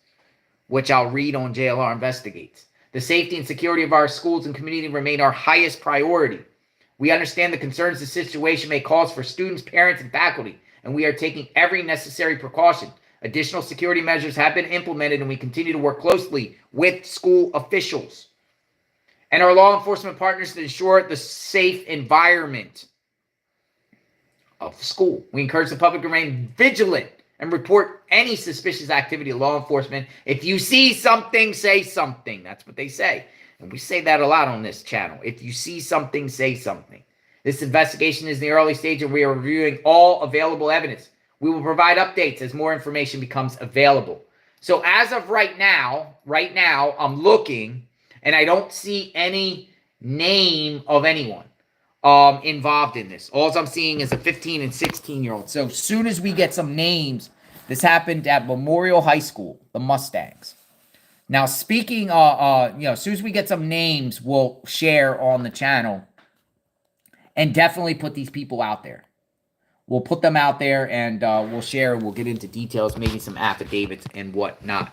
which I'll read on JLR Investigates. The safety and security of our schools and community remain our highest priority. We understand the concerns the situation may cause for students, parents, and faculty, and we are taking every necessary precaution. Additional security measures have been implemented, and we continue to work closely with school officials and our law enforcement partners to ensure the safe environment of the school. We encourage the public to remain vigilant and report any suspicious activity to law enforcement. If you see something, say something. That's what they say. And we say that a lot on this channel. If you see something, say something. This investigation is in the early stage, and we are reviewing all available evidence. We will provide updates as more information becomes available. So as of right now, I'm looking, And I don't see any name of anyone involved in this. All I'm seeing is a 15 and 16-year-old. So as soon as we get some names, this happened at Memorial High School, the Mustangs. Now, speaking, as soon as we get some names, we'll share on the channel and definitely put these people out there. We'll put them out there and we'll share. We'll get into details, maybe some affidavits and whatnot.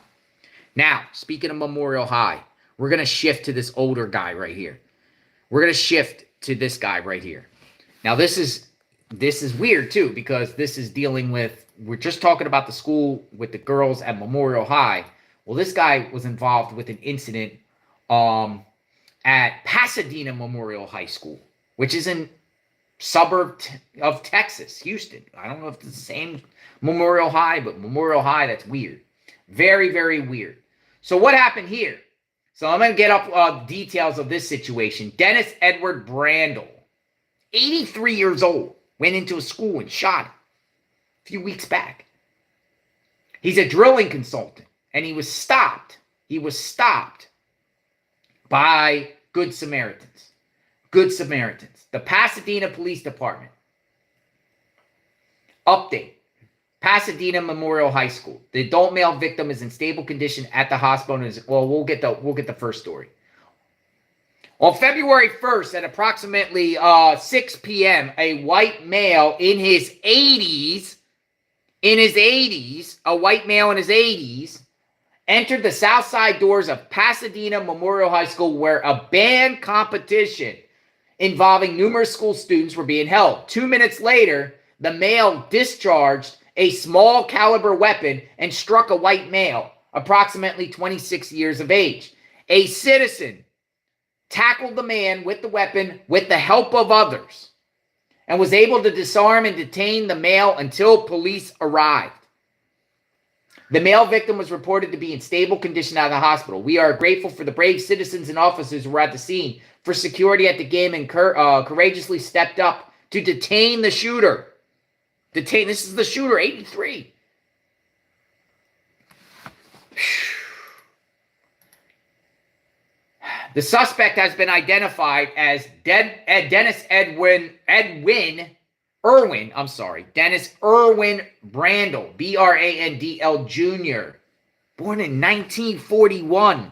Now, speaking of Memorial High, we're going to shift to this older guy right here. We're going to shift to this guy right here. Now, this is weird, too, because this is dealing with, we're just talking about the school with the girls at Memorial High. Well, this guy was involved with an incident at Pasadena Memorial High School, which is in suburb of Texas, Houston. I don't know if it's the same Memorial High, but Memorial High, that's weird. Very, very weird. So what happened here? So I'm going to get up details of this situation. Dennis Erwin Brandl, 83 years old, went into a school and shot him a few weeks back. He's a drilling consultant, and he was stopped. He was stopped by Good Samaritans. Good Samaritans. The Pasadena Police Department. Update. Pasadena Memorial High School. The adult male victim is in stable condition at the hospital. And we'll get the first story. On February 1st at approximately 6 p.m., a white male in his 80s, a white male in his 80s, entered the south side doors of Pasadena Memorial High School where a band competition involving numerous school students were being held. 2 minutes later, the male discharged a small caliber weapon and struck a white male, approximately 26 years of age. A citizen tackled the man with the weapon with the help of others and was able to disarm and detain the male until police arrived. The male victim was reported to be in stable condition at the hospital. We are grateful for the brave citizens and officers who were at the scene, for security at the game, and courageously stepped up to detain the shooter. This is the shooter, 83. The suspect has been identified as Dennis Erwin Brandl, Brandl Jr., born in 1941.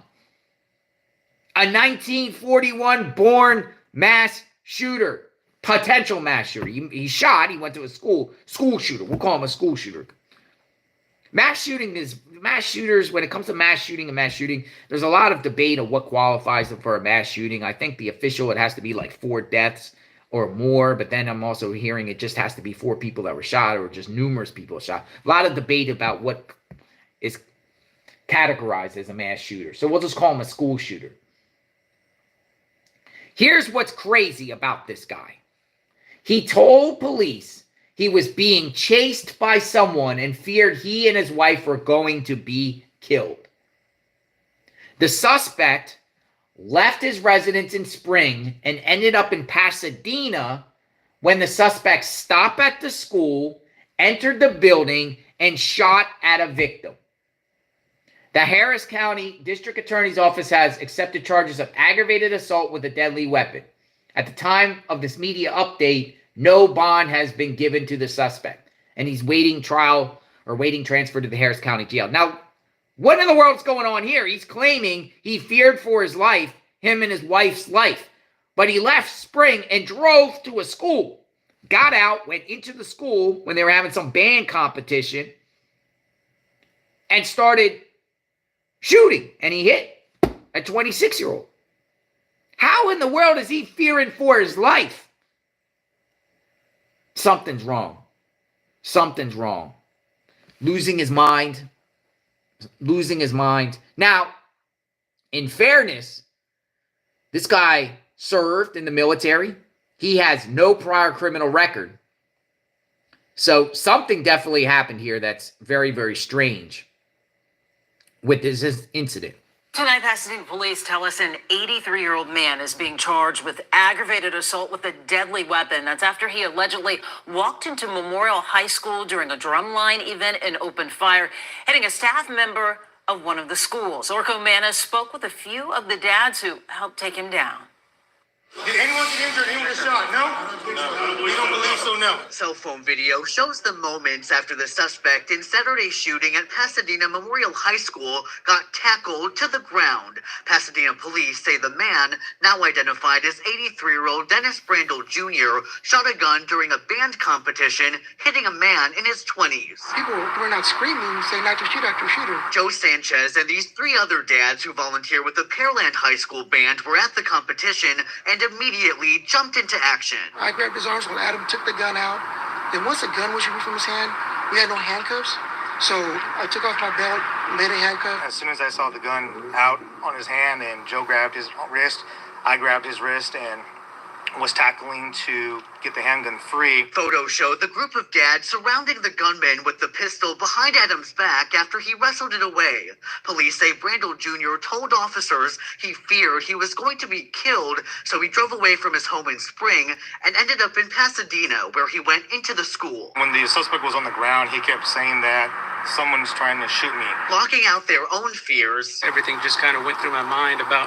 A 1941 born mass shooter, potential mass shooter. He shot, he went to a school shooter. We'll call him a school shooter. Mass shooters, when it comes to mass shooting, there's a lot of debate of what qualifies for a mass shooting. I think the official, it has to be like 4 deaths or more, but then I'm also hearing it just has to be 4 people that were shot or just numerous people shot. A lot of debate about what is categorized as a mass shooter. So we'll just call him a school shooter. Here's what's crazy about this guy. He told police he was being chased by someone and feared he and his wife were going to be killed. The suspect left his residence in Spring and ended up in Pasadena when the suspect stopped at the school, entered the building, and shot at a victim. The Harris County District Attorney's Office has accepted charges of aggravated assault with a deadly weapon. At the time of this media update, no bond has been given to the suspect, and he's waiting transfer to the Harris County Jail. Now, what in the world's going on here? He's claiming he feared for his life, him and his wife's life, but he left Spring and drove to a school, got out, went into the school when they were having some band competition, and started shooting, and he hit a 26-year-old. How in the world is he fearing for his life? Something's wrong. Something's wrong. Losing his mind. Now, in fairness, this guy served in the military. He has no prior criminal record. So something definitely happened here that's very, very strange with this incident. Tonight, Pasadena police tell us an 83-year-old man is being charged with aggravated assault with a deadly weapon. That's after he allegedly walked into Memorial High School during a drumline event and opened fire, hitting a staff member of one of the schools. Orko Manna spoke with a few of the dads who helped take him down. Did anyone get injured? Anyone get shot? No? We don't believe so, no. Cell phone video shows the moments after the suspect in Saturday's shooting at Pasadena Memorial High School got tackled to the ground. Pasadena police say the man, now identified as 83-year-old Dennis Brandl Jr., shot a gun during a band competition, hitting a man in his 20s. People were out screaming, saying not to shoot after shooter. Joe Sanchez and these three other dads who volunteer with the Pearland High School band were at the competition and immediately jumped into action. I grabbed his arms when Adam took the gun out. Then once the gun was removed from his hand, we had no handcuffs. So I took off my belt, made a handcuff. As soon as I saw the gun out on his hand and Joe grabbed his wrist, I grabbed his wrist and was tackling to get the handgun free. Photos showed the group of dads surrounding the gunman with the pistol behind Adam's back after he wrestled it away. Police say Brandl Jr. told officers he feared he was going to be killed, so he drove away from his home in Spring and ended up in Pasadena, where he went into the school. When the suspect was on the ground, he kept saying that someone's trying to shoot me. Blocking out their own fears. Everything just kind of went through my mind about,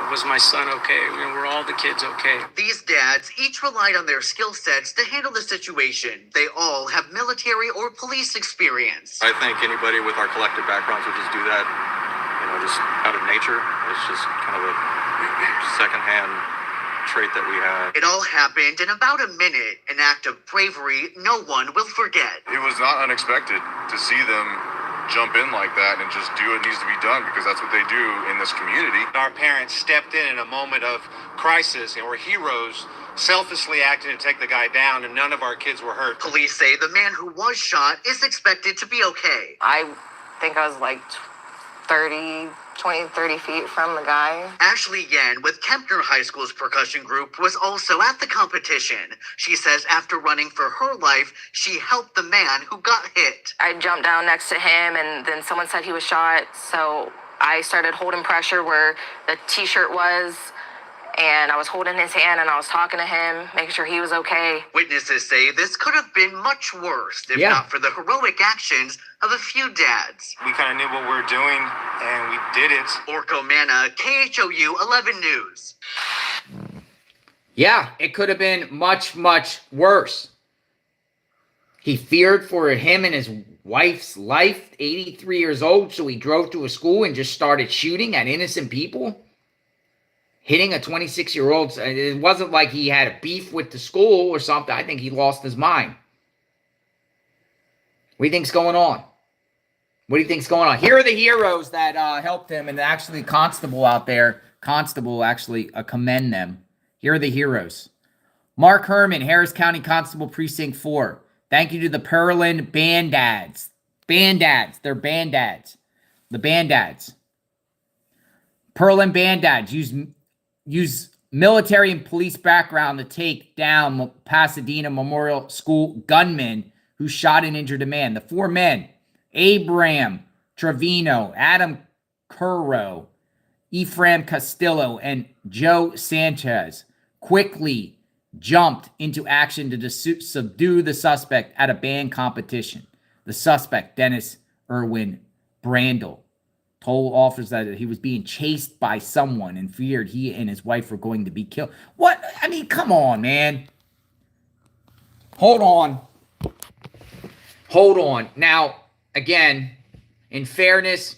was my son okay? Were all the kids okay? These dads each relied on their skill sets to handle the situation. They all have military or police experience. I think anybody with our collective backgrounds would just do that, just out of nature. It's just kind of a secondhand trait that we have. It all happened in about a minute, an act of bravery no one will forget. It was not unexpected to see them jump in like that and just do what needs to be done, because that's what they do in this community. Our parents stepped in a moment of crisis and were heroes, selflessly acting to take the guy down, and none of our kids were hurt. Police say the man who was shot is expected to be okay. I think I was like 30 feet from the guy. Ashley Yen with Kempner High School's percussion group was also at the competition. She says after running for her life, she helped the man who got hit. I jumped down next to him and then someone said he was shot. So I started holding pressure where the t-shirt was, and I was holding his hand and I was talking to him, making sure he was okay. Witnesses say this could have been much worse if not for the heroic actions of a few dads. We kind of knew what we were doing and we did it. Orko Manna, KHOU 11 News. Yeah, it could have been much, much worse. He feared for him and his wife's life, 83 years old, so he drove to a school and just started shooting at innocent people. Hitting a 26-year-old, it wasn't like he had a beef with the school or something. I think he lost his mind. What do you think's going on? What do you think's going on? Here are the heroes that helped him, and actually Constable out there, commend them. Here are the heroes. Mark Herman, Harris County Constable Precinct 4. Thank you to the Pearland band dads. Band dads. They're band dads. The band dads. Pearland band dads use military and police background to take down Pasadena Memorial School gunmen who shot and injured a man. The four men, Abraham Trevino, Adam Curro, Ephraim Castillo, and Joe Sanchez, quickly jumped into action to subdue the suspect at a band competition. The suspect, Dennis Erwin Brandl, told officers that he was being chased by someone and feared he and his wife were going to be killed. What? I mean, come on, man. Hold on. Now, again, in fairness,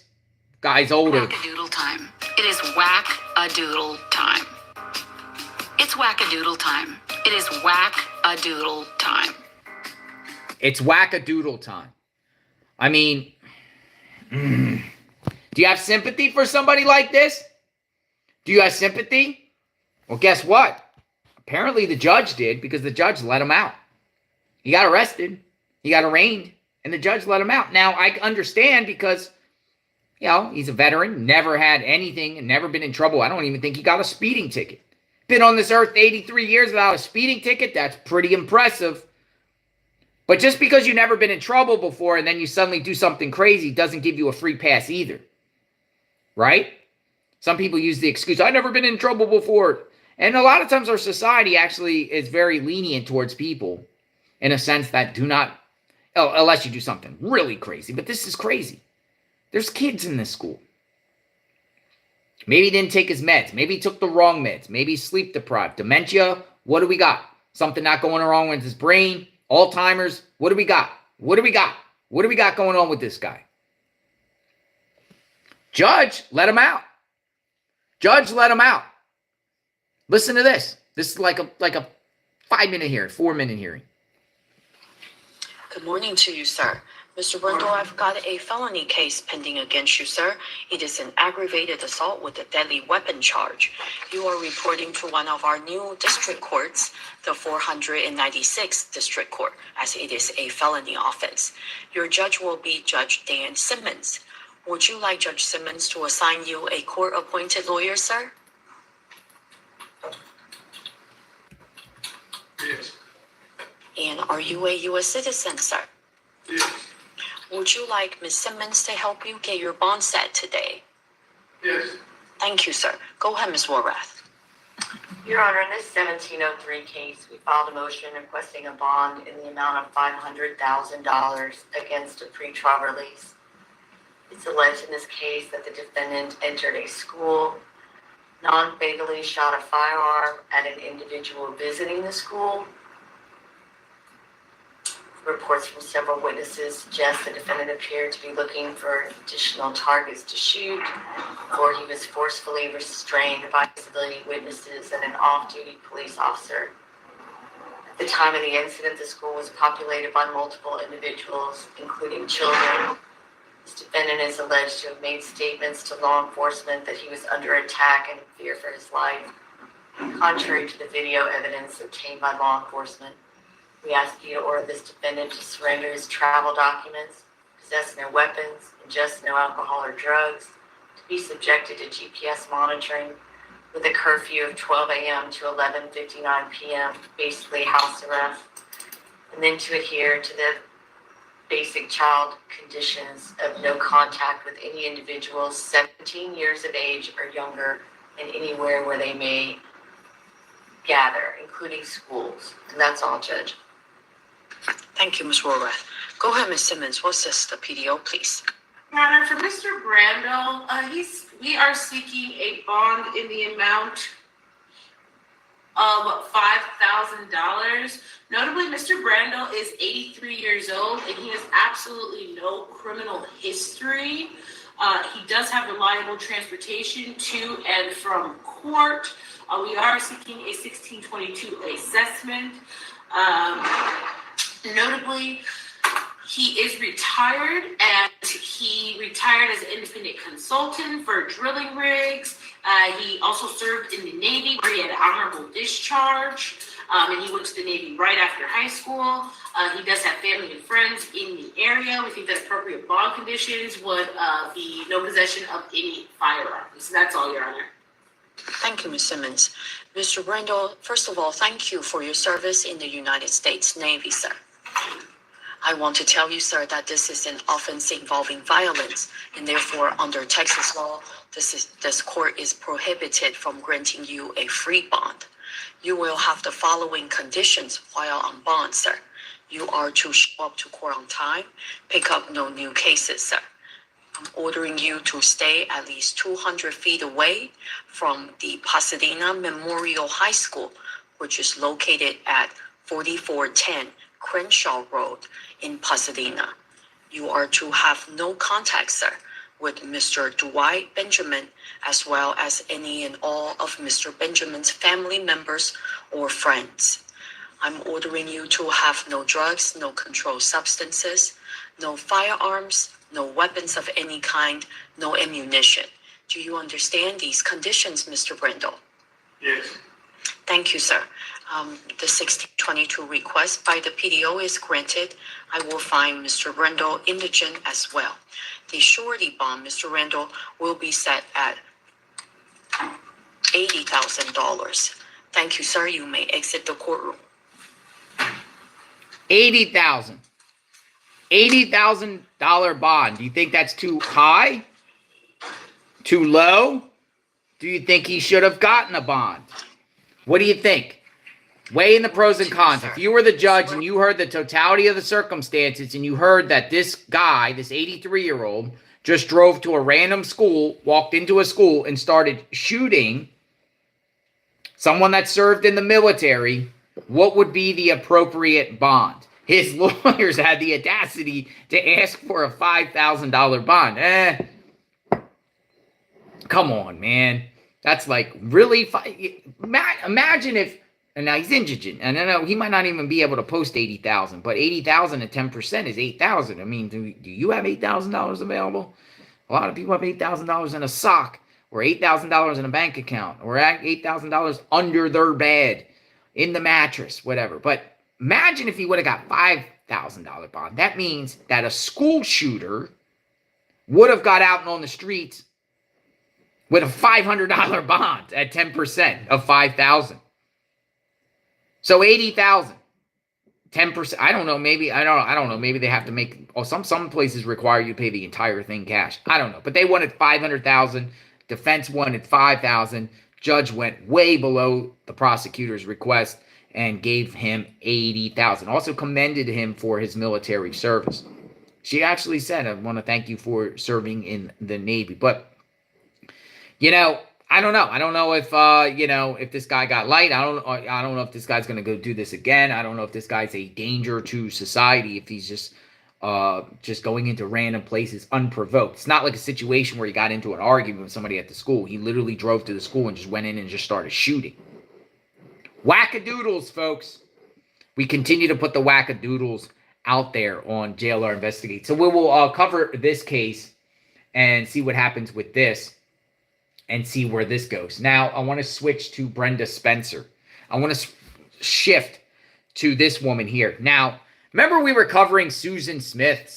guy's older. Whack-a-doodle time. It is whack-a-doodle time. It's whack-a-doodle time. It is whack-a-doodle time. It's whack-a-doodle time. I mean, do you have sympathy for somebody like this? Do you have sympathy? Well, guess what? Apparently the judge did, because the judge let him out. He got arrested. He got arraigned, and the judge let him out. Now, I understand because, he's a veteran, never had anything, and never been in trouble. I don't even think he got a speeding ticket. Been on this earth 83 years without a speeding ticket. That's pretty impressive. But just because you've never been in trouble before and then you suddenly do something crazy doesn't give you a free pass either. Right? Some people use the excuse, I've never been in trouble before. And a lot of times our society actually is very lenient towards people in a sense that do not, unless you do something really crazy. But this is crazy. There's kids in this school. Maybe he didn't take his meds. Maybe he took the wrong meds. Maybe he's sleep deprived. Dementia. What do we got? Something not going wrong with his brain. Alzheimer's. What do we got? What do we got? What do we got going on with this guy? Judge, let him out. Judge, let him out. Listen to this. This is like a 5-minute hearing, 4-minute hearing. Good morning to you, sir. Mr. Brandl, I've got a felony case pending against you, sir. It is an aggravated assault with a deadly weapon charge. You are reporting to one of our new district courts, the 496th District Court, as it is a felony offense. Your judge will be Judge Dan Simmons. Would you like Judge Simmons to assign you a court-appointed lawyer, sir? Yes. And are you a U.S. citizen, sir? Yes. Would you like Ms. Simmons to help you get your bond set today? Yes. Thank you, sir. Go ahead, Ms. Warrath. Your Honor, in this 1703 case, we filed a motion requesting a bond in the amount of $500,000 against a pretrial release. It's alleged in this case that the defendant entered a school, non-fatally shot a firearm at an individual visiting the school. Reports from several witnesses suggest the defendant appeared to be looking for additional targets to shoot, or he was forcefully restrained by civilian witnesses and an off-duty police officer. At the time of the incident, the school was populated by multiple individuals, including children. This defendant is alleged to have made statements to law enforcement that he was under attack and in fear for his life. Contrary to the video evidence obtained by law enforcement, we ask you to order this defendant to surrender his travel documents, possess no weapons, ingest no alcohol or drugs, to be subjected to GPS monitoring with a curfew of 12 a.m. to 11:59 p.m., basically house arrest, and then to adhere to the basic child conditions of no contact with any individuals 17 years of age or younger and anywhere where they may gather, including schools. And that's all, Judge. Thank you, Ms. Warrath. Go ahead, Ms. Simmons. What's this, the PDO, please? Your Honor, for Mr. Brandl, we are seeking a bond in the amount of $5,000. Notably, Mr. Brandl is 83 years old and he has absolutely no criminal history. He does have reliable transportation to and from court. We are seeking a 1622 assessment. Notably, he is retired and he retired as an independent consultant for drilling rigs. He also served in the Navy where he had honorable discharge. And he went to the Navy right after high school. He does have family and friends in the area. We think that appropriate bond conditions would be no possession of any firearms. That's all, Your Honor. Thank you, Ms. Simmons. Mr. Brandl, first of all, thank you for your service in the United States Navy, sir. I want to tell you, sir, that this is an offense involving violence, and therefore, under Texas law, this court is prohibited from granting you a free bond. You will have the following conditions while on bond, sir. You are to show up to court on time, pick up no new cases, sir. I'm ordering you to stay at least 200 feet away from the Pasadena Memorial High School, which is located at 4410 Crenshaw Road in Pasadena. You are to have no contact, sir, with Mr. Dwight Benjamin, as well as any and all of Mr. Benjamin's family members or friends. I'm ordering you to have no drugs, no controlled substances, no firearms, no weapons of any kind, no ammunition. Do you understand these conditions, Mr. Brandl? Yes. Thank you, sir. The 1622 request by the PDO is granted. I will find Mr. Brandl indigent as well. The surety bond, Mr. Brandl, will be set at $80,000. Thank you, sir. You may exit the courtroom. $80,000 bond. Do you think that's too high? Too low? Do you think he should have gotten a bond? What do you think? Weigh in the pros and cons. If you were the judge and you heard the totality of the circumstances and you heard that this guy, this 83-year-old, just drove to a random school, walked into a school, and started shooting someone that served in the military, what would be the appropriate bond? His lawyers had the audacity to ask for a $5,000 bond. Come on, man. That's like really... Imagine if... And now he's indigent. And I know he might not even be able to post $80,000, but $80,000 at 10% is $8,000. I mean, do you have $8,000 available? A lot of people have $8,000 in a sock, or $8,000 in a bank account, or $8,000 under their bed, in the mattress, whatever. But imagine if he would have got $5,000 bond. That means that a school shooter would have got out and on the streets with a $500 bond at 10% of $5,000. So $80,000, 10%. I don't know. Maybe I don't know. Maybe they have to make. Oh, some places require you to pay the entire thing cash. I don't know. But they wanted $500,000. Defense wanted $5,000. Judge went way below the prosecutor's request and gave him $80,000. Also commended him for his military service. She actually said, "I want to thank you for serving in the Navy." But I don't know. I don't know if if this guy got light. I don't know if this guy's going to go do this again. I don't know if this guy's a danger to society, if he's just going into random places unprovoked. It's not like a situation where he got into an argument with somebody at the school. He literally drove to the school and just went in and just started shooting. Wackadoodles, folks. We continue to put the wackadoodles out there on JLR Investigate. So we will cover this case and see what happens with this, and see where this goes. Now, I want to switch to Brenda Spencer. I want to shift to this woman here. Now, remember we were covering Susan Smith,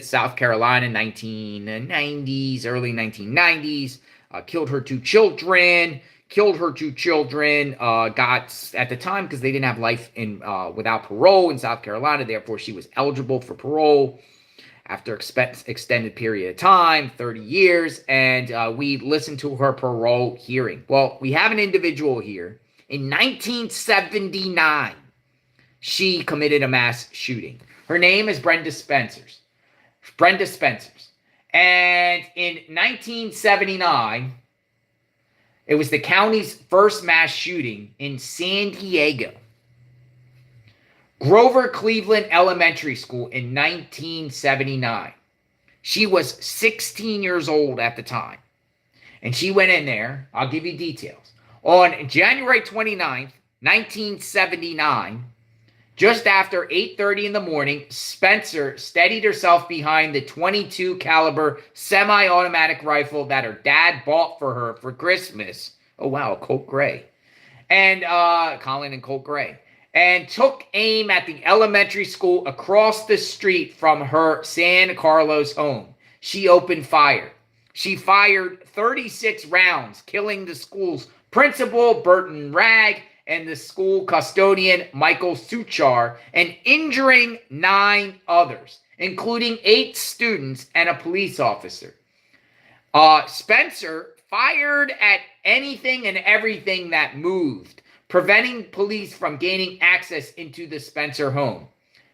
South Carolina, 1990s, early 1990s, killed her two children, got, at the time, because they didn't have life in without parole in South Carolina, therefore she was eligible for parole after extended period of time, 30 years, and we listened to her parole hearing. Well, we have an individual here. In 1979, she committed a mass shooting. Her name is Brenda Spencer. And in 1979, it was the county's first mass shooting in San Diego. Grover Cleveland Elementary School in 1979. She was 16 years old at the time. And she went in there. I'll give you details. On January 29th, 1979, just after 8:30 in the morning, Spencer steadied herself behind the .22 caliber semi-automatic rifle that her dad bought for her for Christmas. Oh, wow, Colt Gray. And Colin and Colt Gray. And took aim at the elementary school across the street from her San Carlos home. She opened fire. She fired 36 rounds, killing the school's principal, Burton Ragg, and the school custodian, Michael Suchar, and injuring 9 others, including 8 students and a police officer. Spencer fired at anything and everything that moved, preventing police from gaining access into the Spencer home.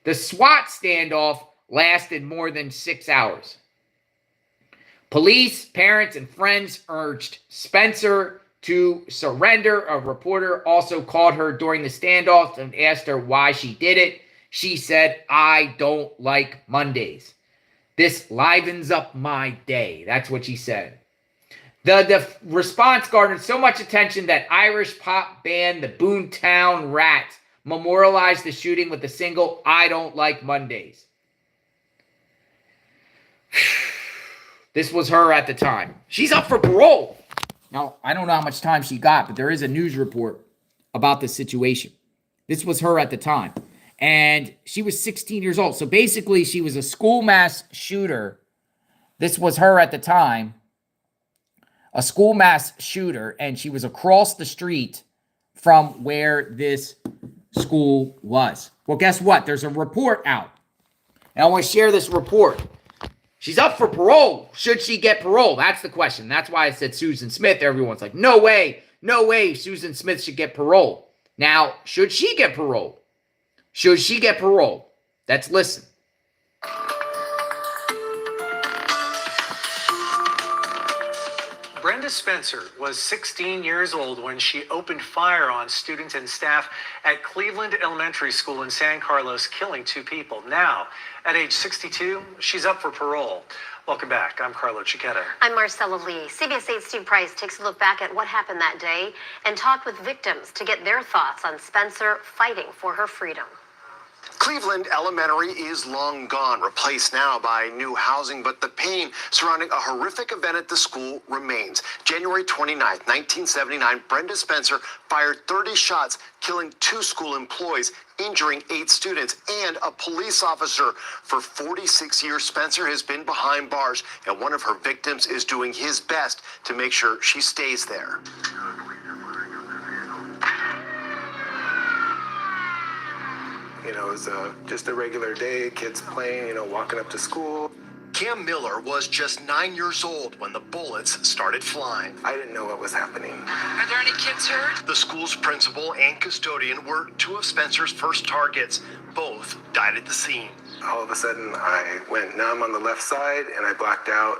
The SWAT standoff lasted more than 6 hours. Police, parents, and friends urged Spencer to surrender. A reporter also called her during the standoff and asked her why she did it. She said, "I don't like Mondays. This livens up my day." That's what she said. The response garnered so much attention that Irish pop band the Boomtown Rats memorialized the shooting with the single "I Don't Like Mondays." This was her at the time. She's up for parole. Now, I don't know how much time she got, but there is a news report about this situation. This was her at the time. And she was 16 years old. So basically, she was a school mass shooter. This was her at the time. A school mass shooter, and she was across the street from where this school was. Well, guess what? There's a report out. And I want to share this report. She's up for parole. Should she get parole? That's the question. That's why I said Susan Smith. Everyone's like, no way Susan Smith should get parole. Now, should she get parole? Should she get parole? Let's listen. Brenda Spencer was 16 years old when she opened fire on students and staff at Cleveland Elementary School in San Carlos, killing 2 people. Now, at age 62, she's up for parole. Welcome back. I'm Carlo Chiquetta. I'm Marcella Lee. CBS 8's Steve Price takes a look back at what happened that day and talked with victims to get their thoughts on Spencer fighting for her freedom. Cleveland Elementary is long gone, replaced now by new housing, but the pain surrounding a horrific event at the school remains. January 29th, 1979, Brenda Spencer fired 30 shots, killing 2 school employees, injuring 8 students and a police officer. For 46 years, Spencer has been behind bars, and one of her victims is doing his best to make sure she stays there. It was just a regular day, kids playing, walking up to school. Cam Miller was just 9 years old when the bullets started flying. I didn't know what was happening. Are there any kids hurt? The school's principal and custodian were 2 of Spencer's first targets. Both died at the scene. All of a sudden, I went numb on the left side and I blacked out.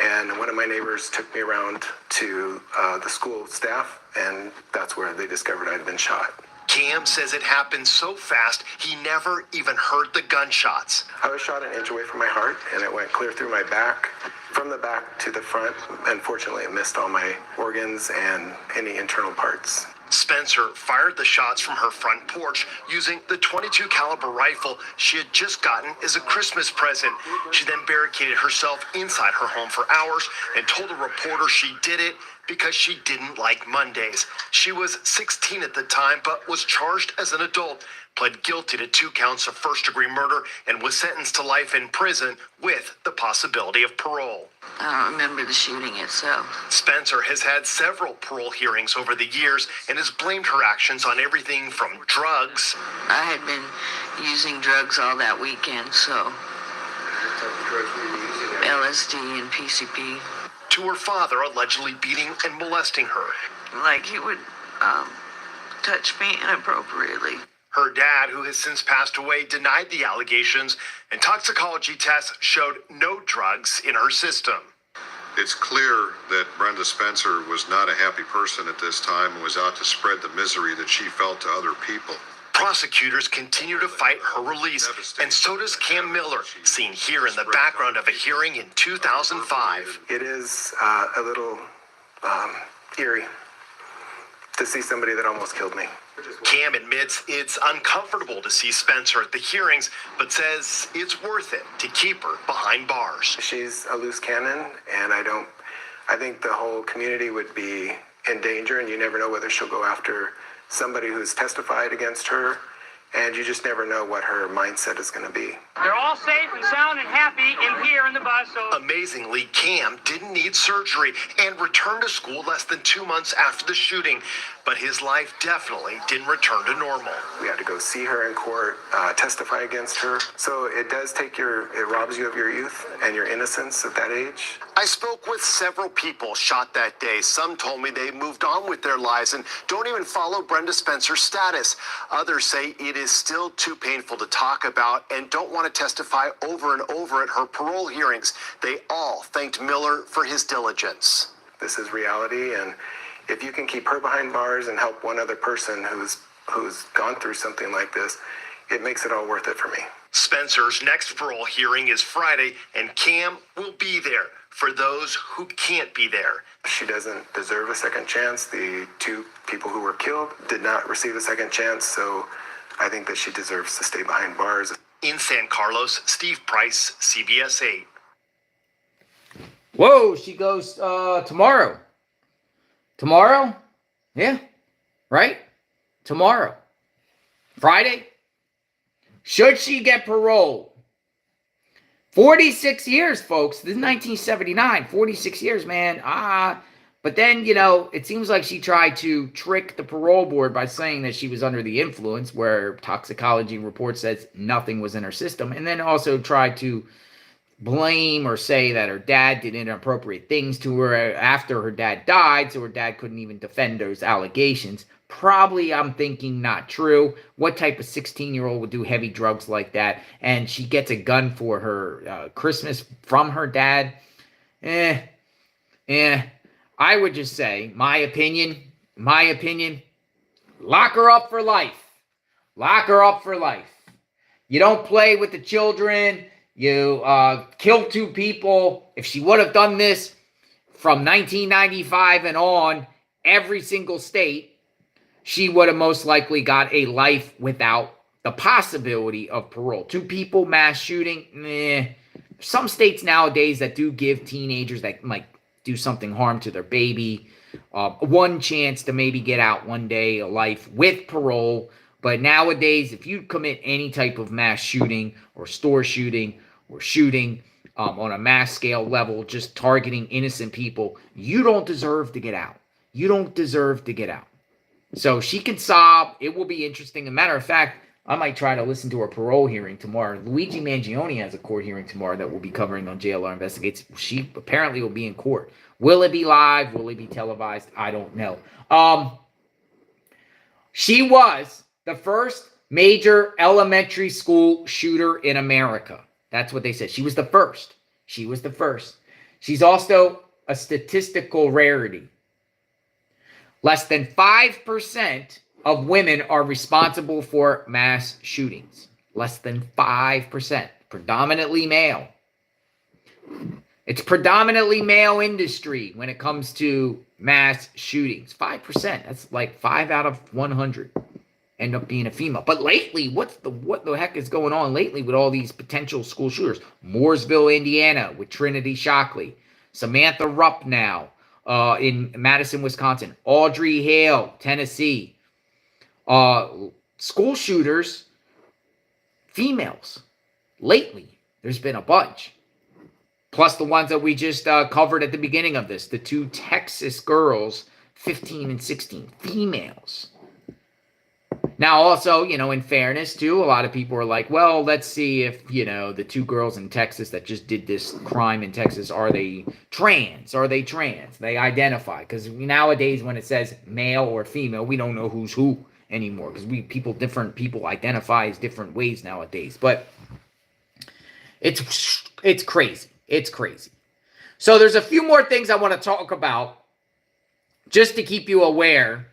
And one of my neighbors took me around to the school staff, and that's where they discovered I'd been shot. Cam says it happened so fast, he never even heard the gunshots. I was shot an inch away from my heart, and it went clear through my back, from the back to the front. Unfortunately, it missed all my organs and any internal parts. Spencer fired the shots from her front porch using the .22 caliber rifle she had just gotten as a Christmas present. She then barricaded herself inside her home for hours and told a reporter she did it because she didn't like Mondays. She was 16 at the time, but was charged as an adult, pled guilty to 2 counts of first-degree murder, and was sentenced to life in prison with the possibility of parole. I don't remember the shooting itself. Spencer has had several parole hearings over the years and has blamed her actions on everything from drugs. I had been using drugs all that weekend, so LSD and PCP. To her father allegedly beating and molesting her. Like he would touch me inappropriately. Her dad, who has since passed away, denied the allegations, and toxicology tests showed no drugs in her system. It's clear that Brenda Spencer was not a happy person at this time and was out to spread the misery that she felt to other people. Prosecutors continue to fight her release, and so does Cam Miller, seen here in the background of a hearing in 2005. It is a little eerie to see somebody that almost killed me. Cam admits it's uncomfortable to see Spencer at the hearings, but says it's worth it to keep her behind bars. She's a loose cannon, and I think the whole community would be in danger, and you never know whether she'll go after somebody who's testified against her, and you just never know what her mindset is going to be. They're all safe and sound and happy in here in the bus. So amazingly, Cam didn't need surgery and returned to school less than 2 months after the shooting, but his life definitely didn't return to normal. We had to go see her in court, testify against her. So it does it robs you of your youth and your innocence at that age. I spoke with several people shot that day. Some told me they moved on with their lives and don't even follow Brenda Spencer's status. Others say it is still too painful to talk about and don't want to testify over and over at her parole hearings. They all thanked Miller for his diligence. This is reality, and if you can keep her behind bars and help one other person who's gone through something like this, it makes it all worth it for me. Spencer's next parole hearing is Friday, and Cam will be there for those who can't be there. She doesn't deserve a second chance. The 2 people who were killed did not receive a second chance, so I think that she deserves to stay behind bars. In San Carlos, Steve Price, CBS 8. Whoa, she goes tomorrow. Tomorrow? Yeah, right? Tomorrow. Friday? Should she get parole? 46 years, folks. This is 1979. 46 years, man. But then, it seems like she tried to trick the parole board by saying that she was under the influence, where toxicology report says nothing was in her system, and then also tried to blame or say that her dad did inappropriate things to her after her dad died, so her dad couldn't even defend those allegations. Probably, I'm thinking, not true. What type of 16-year-old would do heavy drugs like that? And she gets a gun for her Christmas from her dad? I would just say, my opinion, lock her up for life. Lock her up for life. You don't play with the children. You kill 2 people. If she would have done this from 1995 and on, every single state, she would have most likely got a life without the possibility of parole. 2 people, mass shooting, Some states nowadays that do give teenagers that might do something harm to their baby one chance to maybe get out one day, a life with parole. But nowadays, if you commit any type of mass shooting or store shooting or shooting on a mass scale level, just targeting innocent people, you don't deserve to get out. You don't deserve to get out. So she can sob. It will be interesting. As a matter of fact, I might try to listen to her parole hearing tomorrow. Luigi Mangione has a court hearing tomorrow that we'll be covering on JLR Investigates. She apparently will be in court. Will it be live? Will it be televised? I don't know. She was the first major elementary school shooter in America. That's what they said. She was the first. She was the first. She's also a statistical rarity. Less than 5% of women are responsible for mass shootings. Less than 5%. Predominantly male. It's predominantly male industry when it comes to mass shootings. 5%. That's like 5 out of 100 end up being a female. But lately, what the heck is going on lately with all these potential school shooters? Mooresville, Indiana, with Trinity Shockley. Samantha Rupp now in Madison, Wisconsin. Audrey Hale, Tennessee. School shooters, females. Lately, there's been a bunch. Plus the ones that we just covered at the beginning of this. The 2 Texas girls, 15 and 16, females. Now, also, in fairness, too, a lot of people are like, well, let's see if, the 2 girls in Texas that just did this crime in Texas, are they trans? Are they trans? They identify. Because nowadays, when it says male or female, we don't know who's who anymore. Because different people identify as different ways nowadays. But it's crazy. It's crazy. So there's a few more things I want to talk about just to keep you aware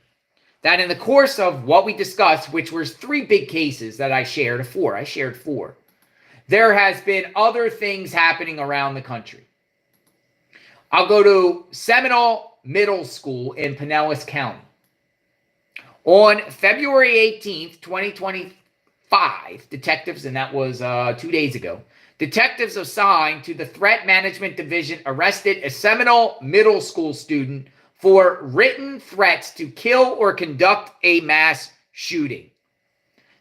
that in the course of what we discussed, which was 3 big cases that I shared, 4. I shared 4. There has been other things happening around the country. I'll go to Seminole Middle School in Pinellas County. On February 18th, 2025, detectives, and that was 2 days ago, detectives assigned to the Threat Management Division arrested a Seminole Middle School student for written threats to kill or conduct a mass shooting.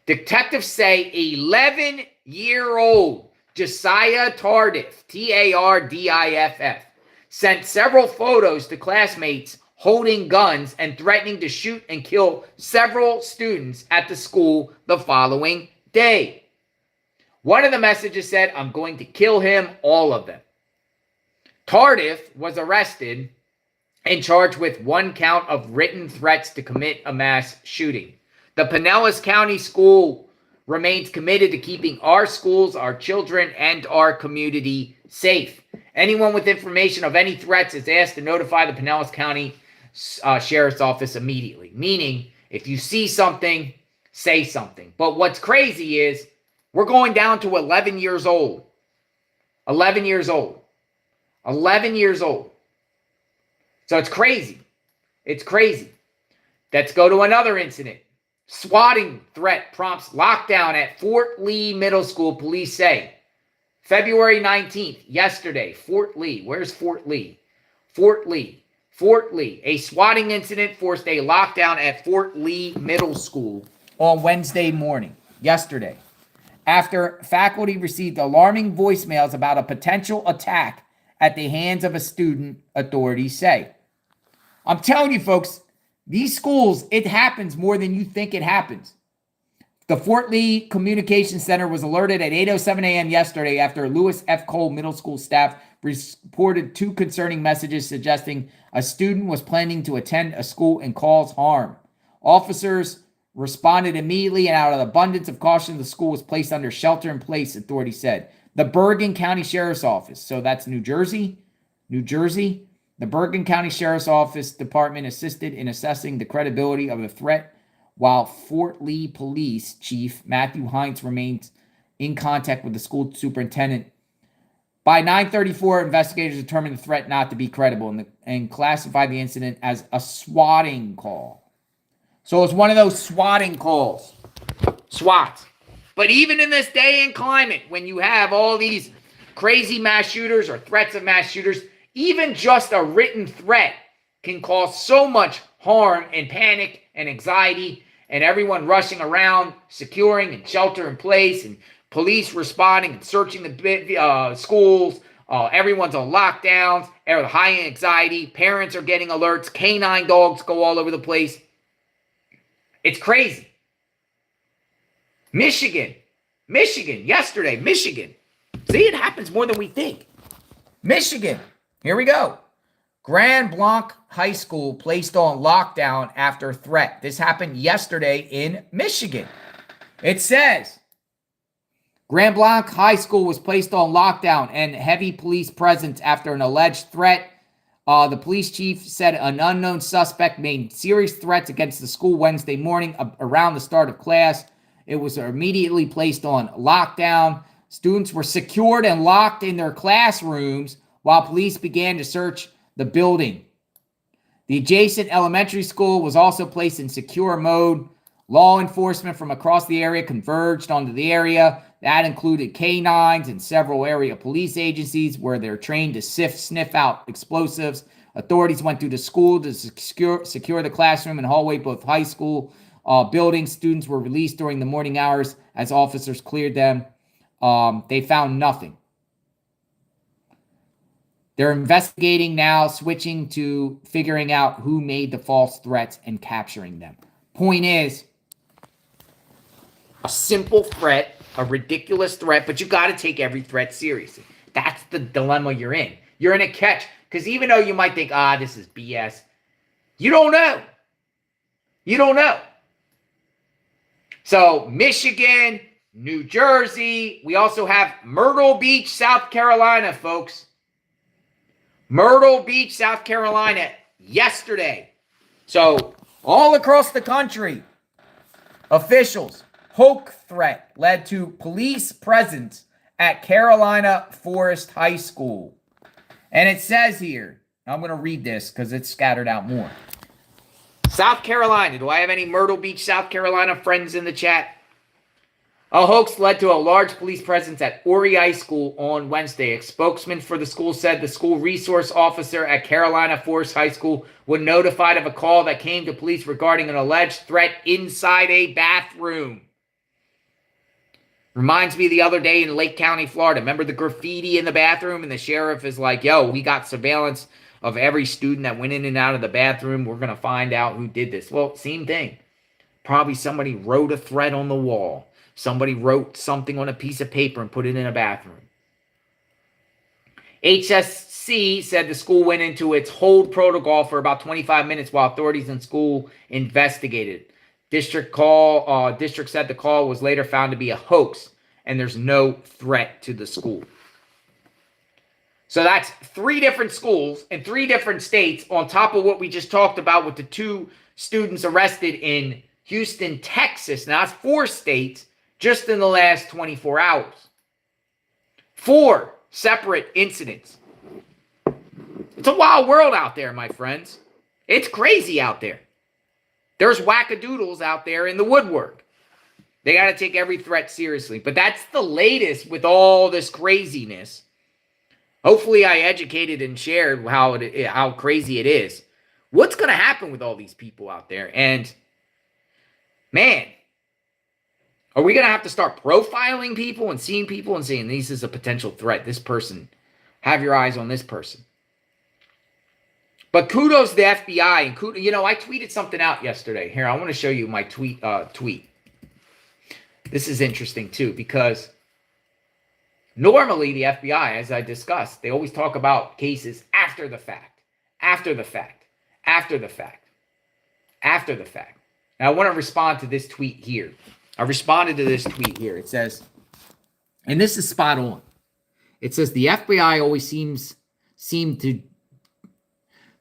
Detectives say 11-year-old Josiah Tardiff, Tardiff, sent several photos to classmates holding guns and threatening to shoot and kill several students at the school the following day. One of the messages said, "I'm going to kill him, all of them." Tardiff was arrested and charged with 1 count of written threats to commit a mass shooting. The Pinellas County School remains committed to keeping our schools, our children, and our community safe. Anyone with information of any threats is asked to notify the Pinellas County Sheriff's Office immediately. Meaning, if you see something, say something. But what's crazy is we're going down to 11 years old. 11 years old. 11 years old. So it's crazy. It's crazy. Let's go to another incident. Swatting threat prompts lockdown at Fort Lee Middle School, police say. February 19th, yesterday, Fort Lee. Where's Fort Lee? Fort Lee. Fort Lee. A swatting incident forced a lockdown at Fort Lee Middle School on Wednesday morning, yesterday, after faculty received alarming voicemails about a potential attack at the hands of a student, authorities say. I'm telling you, folks, these schools, it happens more than you think it happens. The Fort Lee Communications Center was alerted at 8:07 a.m. yesterday after Lewis F. Cole Middle School staff reported 2 concerning messages suggesting a student was planning to attend a school and cause harm. Officers responded immediately, and out of abundance of caution, the school was placed under shelter in place, authorities said. The Bergen County Sheriff's Office, so that's New Jersey, The Bergen County Sheriff's Office Department assisted in assessing the credibility of the threat, while Fort Lee Police Chief Matthew Hines remains in contact with the school superintendent. By 9:34, investigators determined the threat not to be credible and classified the incident as a swatting call. So it's one of those swatting calls. SWAT. But even in this day and climate, when you have all these crazy mass shooters or threats of mass shooters, even just a written threat can cause so much harm and panic and anxiety, and everyone rushing around, securing and shelter in place, and police responding and searching the schools. Everyone's on lockdowns, high anxiety. Parents are getting alerts. Canine dogs go all over the place. It's crazy. Michigan, yesterday, Michigan. See, it happens more than we think. Michigan, here we go. Grand Blanc High School placed on lockdown after threat. This happened yesterday in Michigan. It says, Grand Blanc High School was placed on lockdown and heavy police presence after an alleged threat. The police chief said an unknown suspect made serious threats against the school Wednesday morning around the start of class. It was immediately placed on lockdown. Students were secured and locked in their classrooms while police began to search the building. The adjacent elementary school was also placed in secure mode. Law enforcement from across the area converged onto the area. That included canines and several area police agencies where they're trained to sniff out explosives. Authorities went through the school to secure the classroom and hallway, both high school buildings. Students were released during the morning hours as officers cleared them. They found nothing. They're investigating now, switching to figuring out who made the false threats and capturing them. Point is, a simple threat, a ridiculous threat, but you got to take every threat seriously. That's the dilemma you're in. You're in a catch. Because even though you might think, this is BS, you don't know. You don't know. So, Michigan, New Jersey, we also have Myrtle Beach, South Carolina, folks. Myrtle Beach, South Carolina, yesterday. So, all across the country, officials, hoax threat led to police presence at Carolina Forest High School. And it says here, I'm going to read this because it's scattered out more. South Carolina, do I have any Myrtle Beach, South Carolina friends in the chat? A hoax led to a large police presence at Horry High School on Wednesday. A spokesman for the school said the school resource officer at Carolina Forest High School was notified of a call that came to police regarding an alleged threat inside a bathroom. Reminds me of the other day in Lake County, Florida. Remember the graffiti in the bathroom? And the sheriff is like, yo, we got surveillance of every student that went in and out of the bathroom. We're going to find out who did this. Well, same thing. Probably somebody wrote a threat on the wall. Somebody wrote something on a piece of paper and put it in a bathroom. HSC said the school went into its hold protocol for about 25 minutes while authorities in school investigated. District said the call was later found to be a hoax and there's no threat to the school. So that's 3 different schools in 3 different states on top of what we just talked about with the 2 students arrested in Houston, Texas. Now that's 4 states just in the last 24 hours. 4 separate incidents. It's a wild world out there, my friends. It's crazy out there. There's wackadoodles out there in the woodwork. They got to take every threat seriously. But that's the latest with all this craziness. Hopefully I educated and shared how crazy it is. What's going to happen with all these people out there? And, man, are we going to have to start profiling people and seeing people and saying this is a potential threat? This person, have your eyes on this person. But kudos to the FBI. And I tweeted something out yesterday. Here, I want to show you my tweet. This is interesting, too, because normally the FBI, as I discussed, they always talk about cases after the fact. After the fact. After the fact. After the fact. Now, I want to respond to this tweet here. I responded to this tweet here. It says, and this is spot on. It says, the FBI always seem to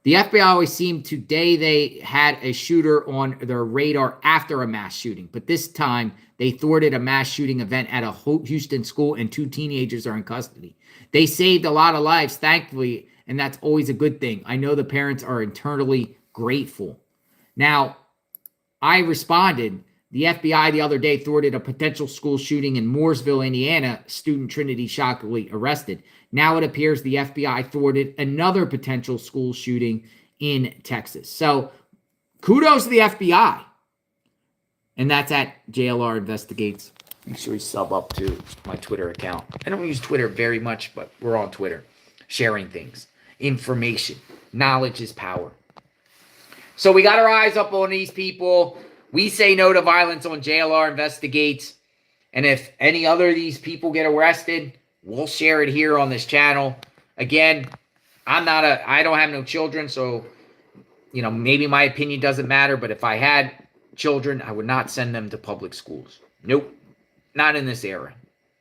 The FBI always seemed today they had a shooter on their radar after a mass shooting, but this time they thwarted a mass shooting event at a Houston school and 2 teenagers are in custody. They saved a lot of lives, thankfully, and that's always a good thing. I know the parents are internally grateful. Now, I responded. The FBI the other day thwarted a potential school shooting in Mooresville, Indiana. Student Trinity shockingly arrested. Now it appears the FBI thwarted another potential school shooting in Texas. So kudos to the FBI. And that's at JLR Investigates. Make sure you sub up to my Twitter account. I don't use Twitter very much, but we're on Twitter. Sharing things. Information. Knowledge is power. So we got our eyes up on these people. We say no to violence on JLR Investigates. And if any other of these people get arrested, we'll share it here on this channel. Again, I don't have no children, so, maybe my opinion doesn't matter. But if I had children, I would not send them to public schools. Nope. Not in this era.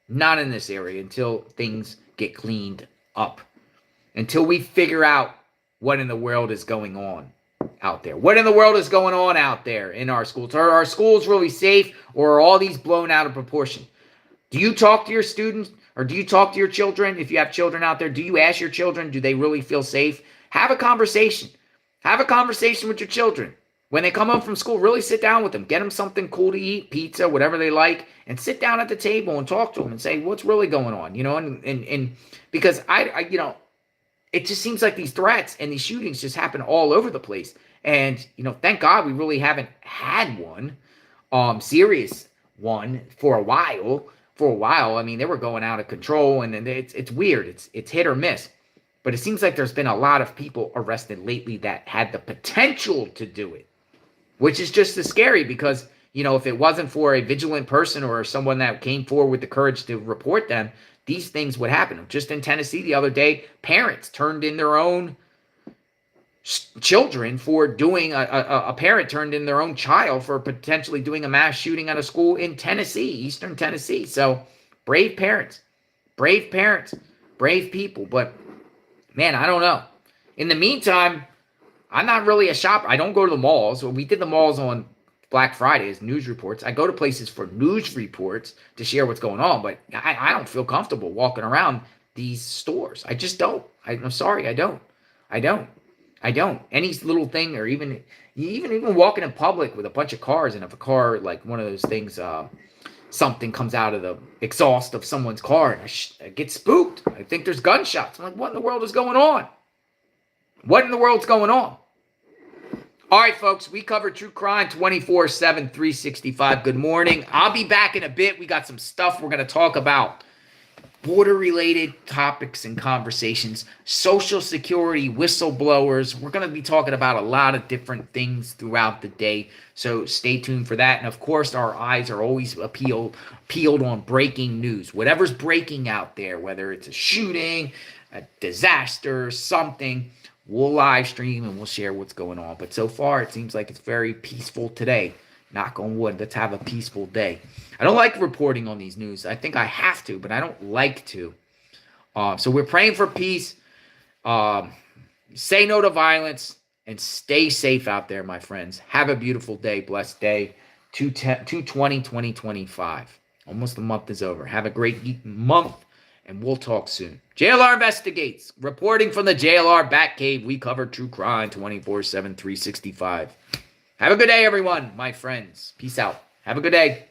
Not in this area until things get cleaned up. Until we figure out what in the world is going on out there. What in the world is going on out there in our schools? Are our schools really safe, or are all these blown out of proportion? Do you talk to your students, or do you talk to your children? If you have children out there, do you ask your children, do they really feel safe? Have a conversation. Have a conversation with your children. When they come home from school, really sit down with them. Get them something cool to eat, pizza, whatever they like, and sit down at the table and talk to them and say, what's really going on? And because it just seems like these threats and these shootings just happen all over the place. And, thank God we really haven't had one, serious one for a while. I mean, they were going out of control, and it's weird. It's hit or miss. But it seems like there's been a lot of people arrested lately that had the potential to do it, which is just as scary because, if it wasn't for a vigilant person or someone that came forward with the courage to report them, these things would happen. Just in Tennessee the other day, parents turned in their own children for doing a parent turned in their own child for potentially doing a mass shooting at a school in Tennessee, Eastern Tennessee. So brave parents, brave people. But man, I don't know. In the meantime, I'm not really a shopper. I don't go to the malls. We did the malls on Black Friday as news reports. I go to places for news reports to share what's going on, but I don't feel comfortable walking around these stores. I just don't. I'm sorry, I don't. Any little thing, or even walking in public with a bunch of cars, and if a car, like one of those things, something comes out of the exhaust of someone's car, and I get spooked. I think there's gunshots. I'm like, what in the world is going on? What in the world's going on? All right, folks, we cover true crime 24/7, 365. Good morning. I'll be back in a bit. We got some stuff we're going to talk about. Border-related topics and conversations, Social Security, whistleblowers. We're going to be talking about a lot of different things throughout the day, so stay tuned for that. And, of course, our eyes are always peeled on breaking news. Whatever's breaking out there, whether it's a shooting, a disaster, something, we'll live stream and we'll share what's going on. But so far, it seems like it's very peaceful today. Knock on wood. Let's have a peaceful day. I don't like reporting on these news. I think I have to, but I don't like to. So we're praying for peace. Say no to violence and stay safe out there, my friends. Have a beautiful day. Blessed day. 2/20/2025. Almost the month is over. Have a great month, and we'll talk soon. JLR Investigates. Reporting from the JLR Batcave. We cover true crime 24/7, 365. Have a good day, everyone, my friends. Peace out. Have a good day.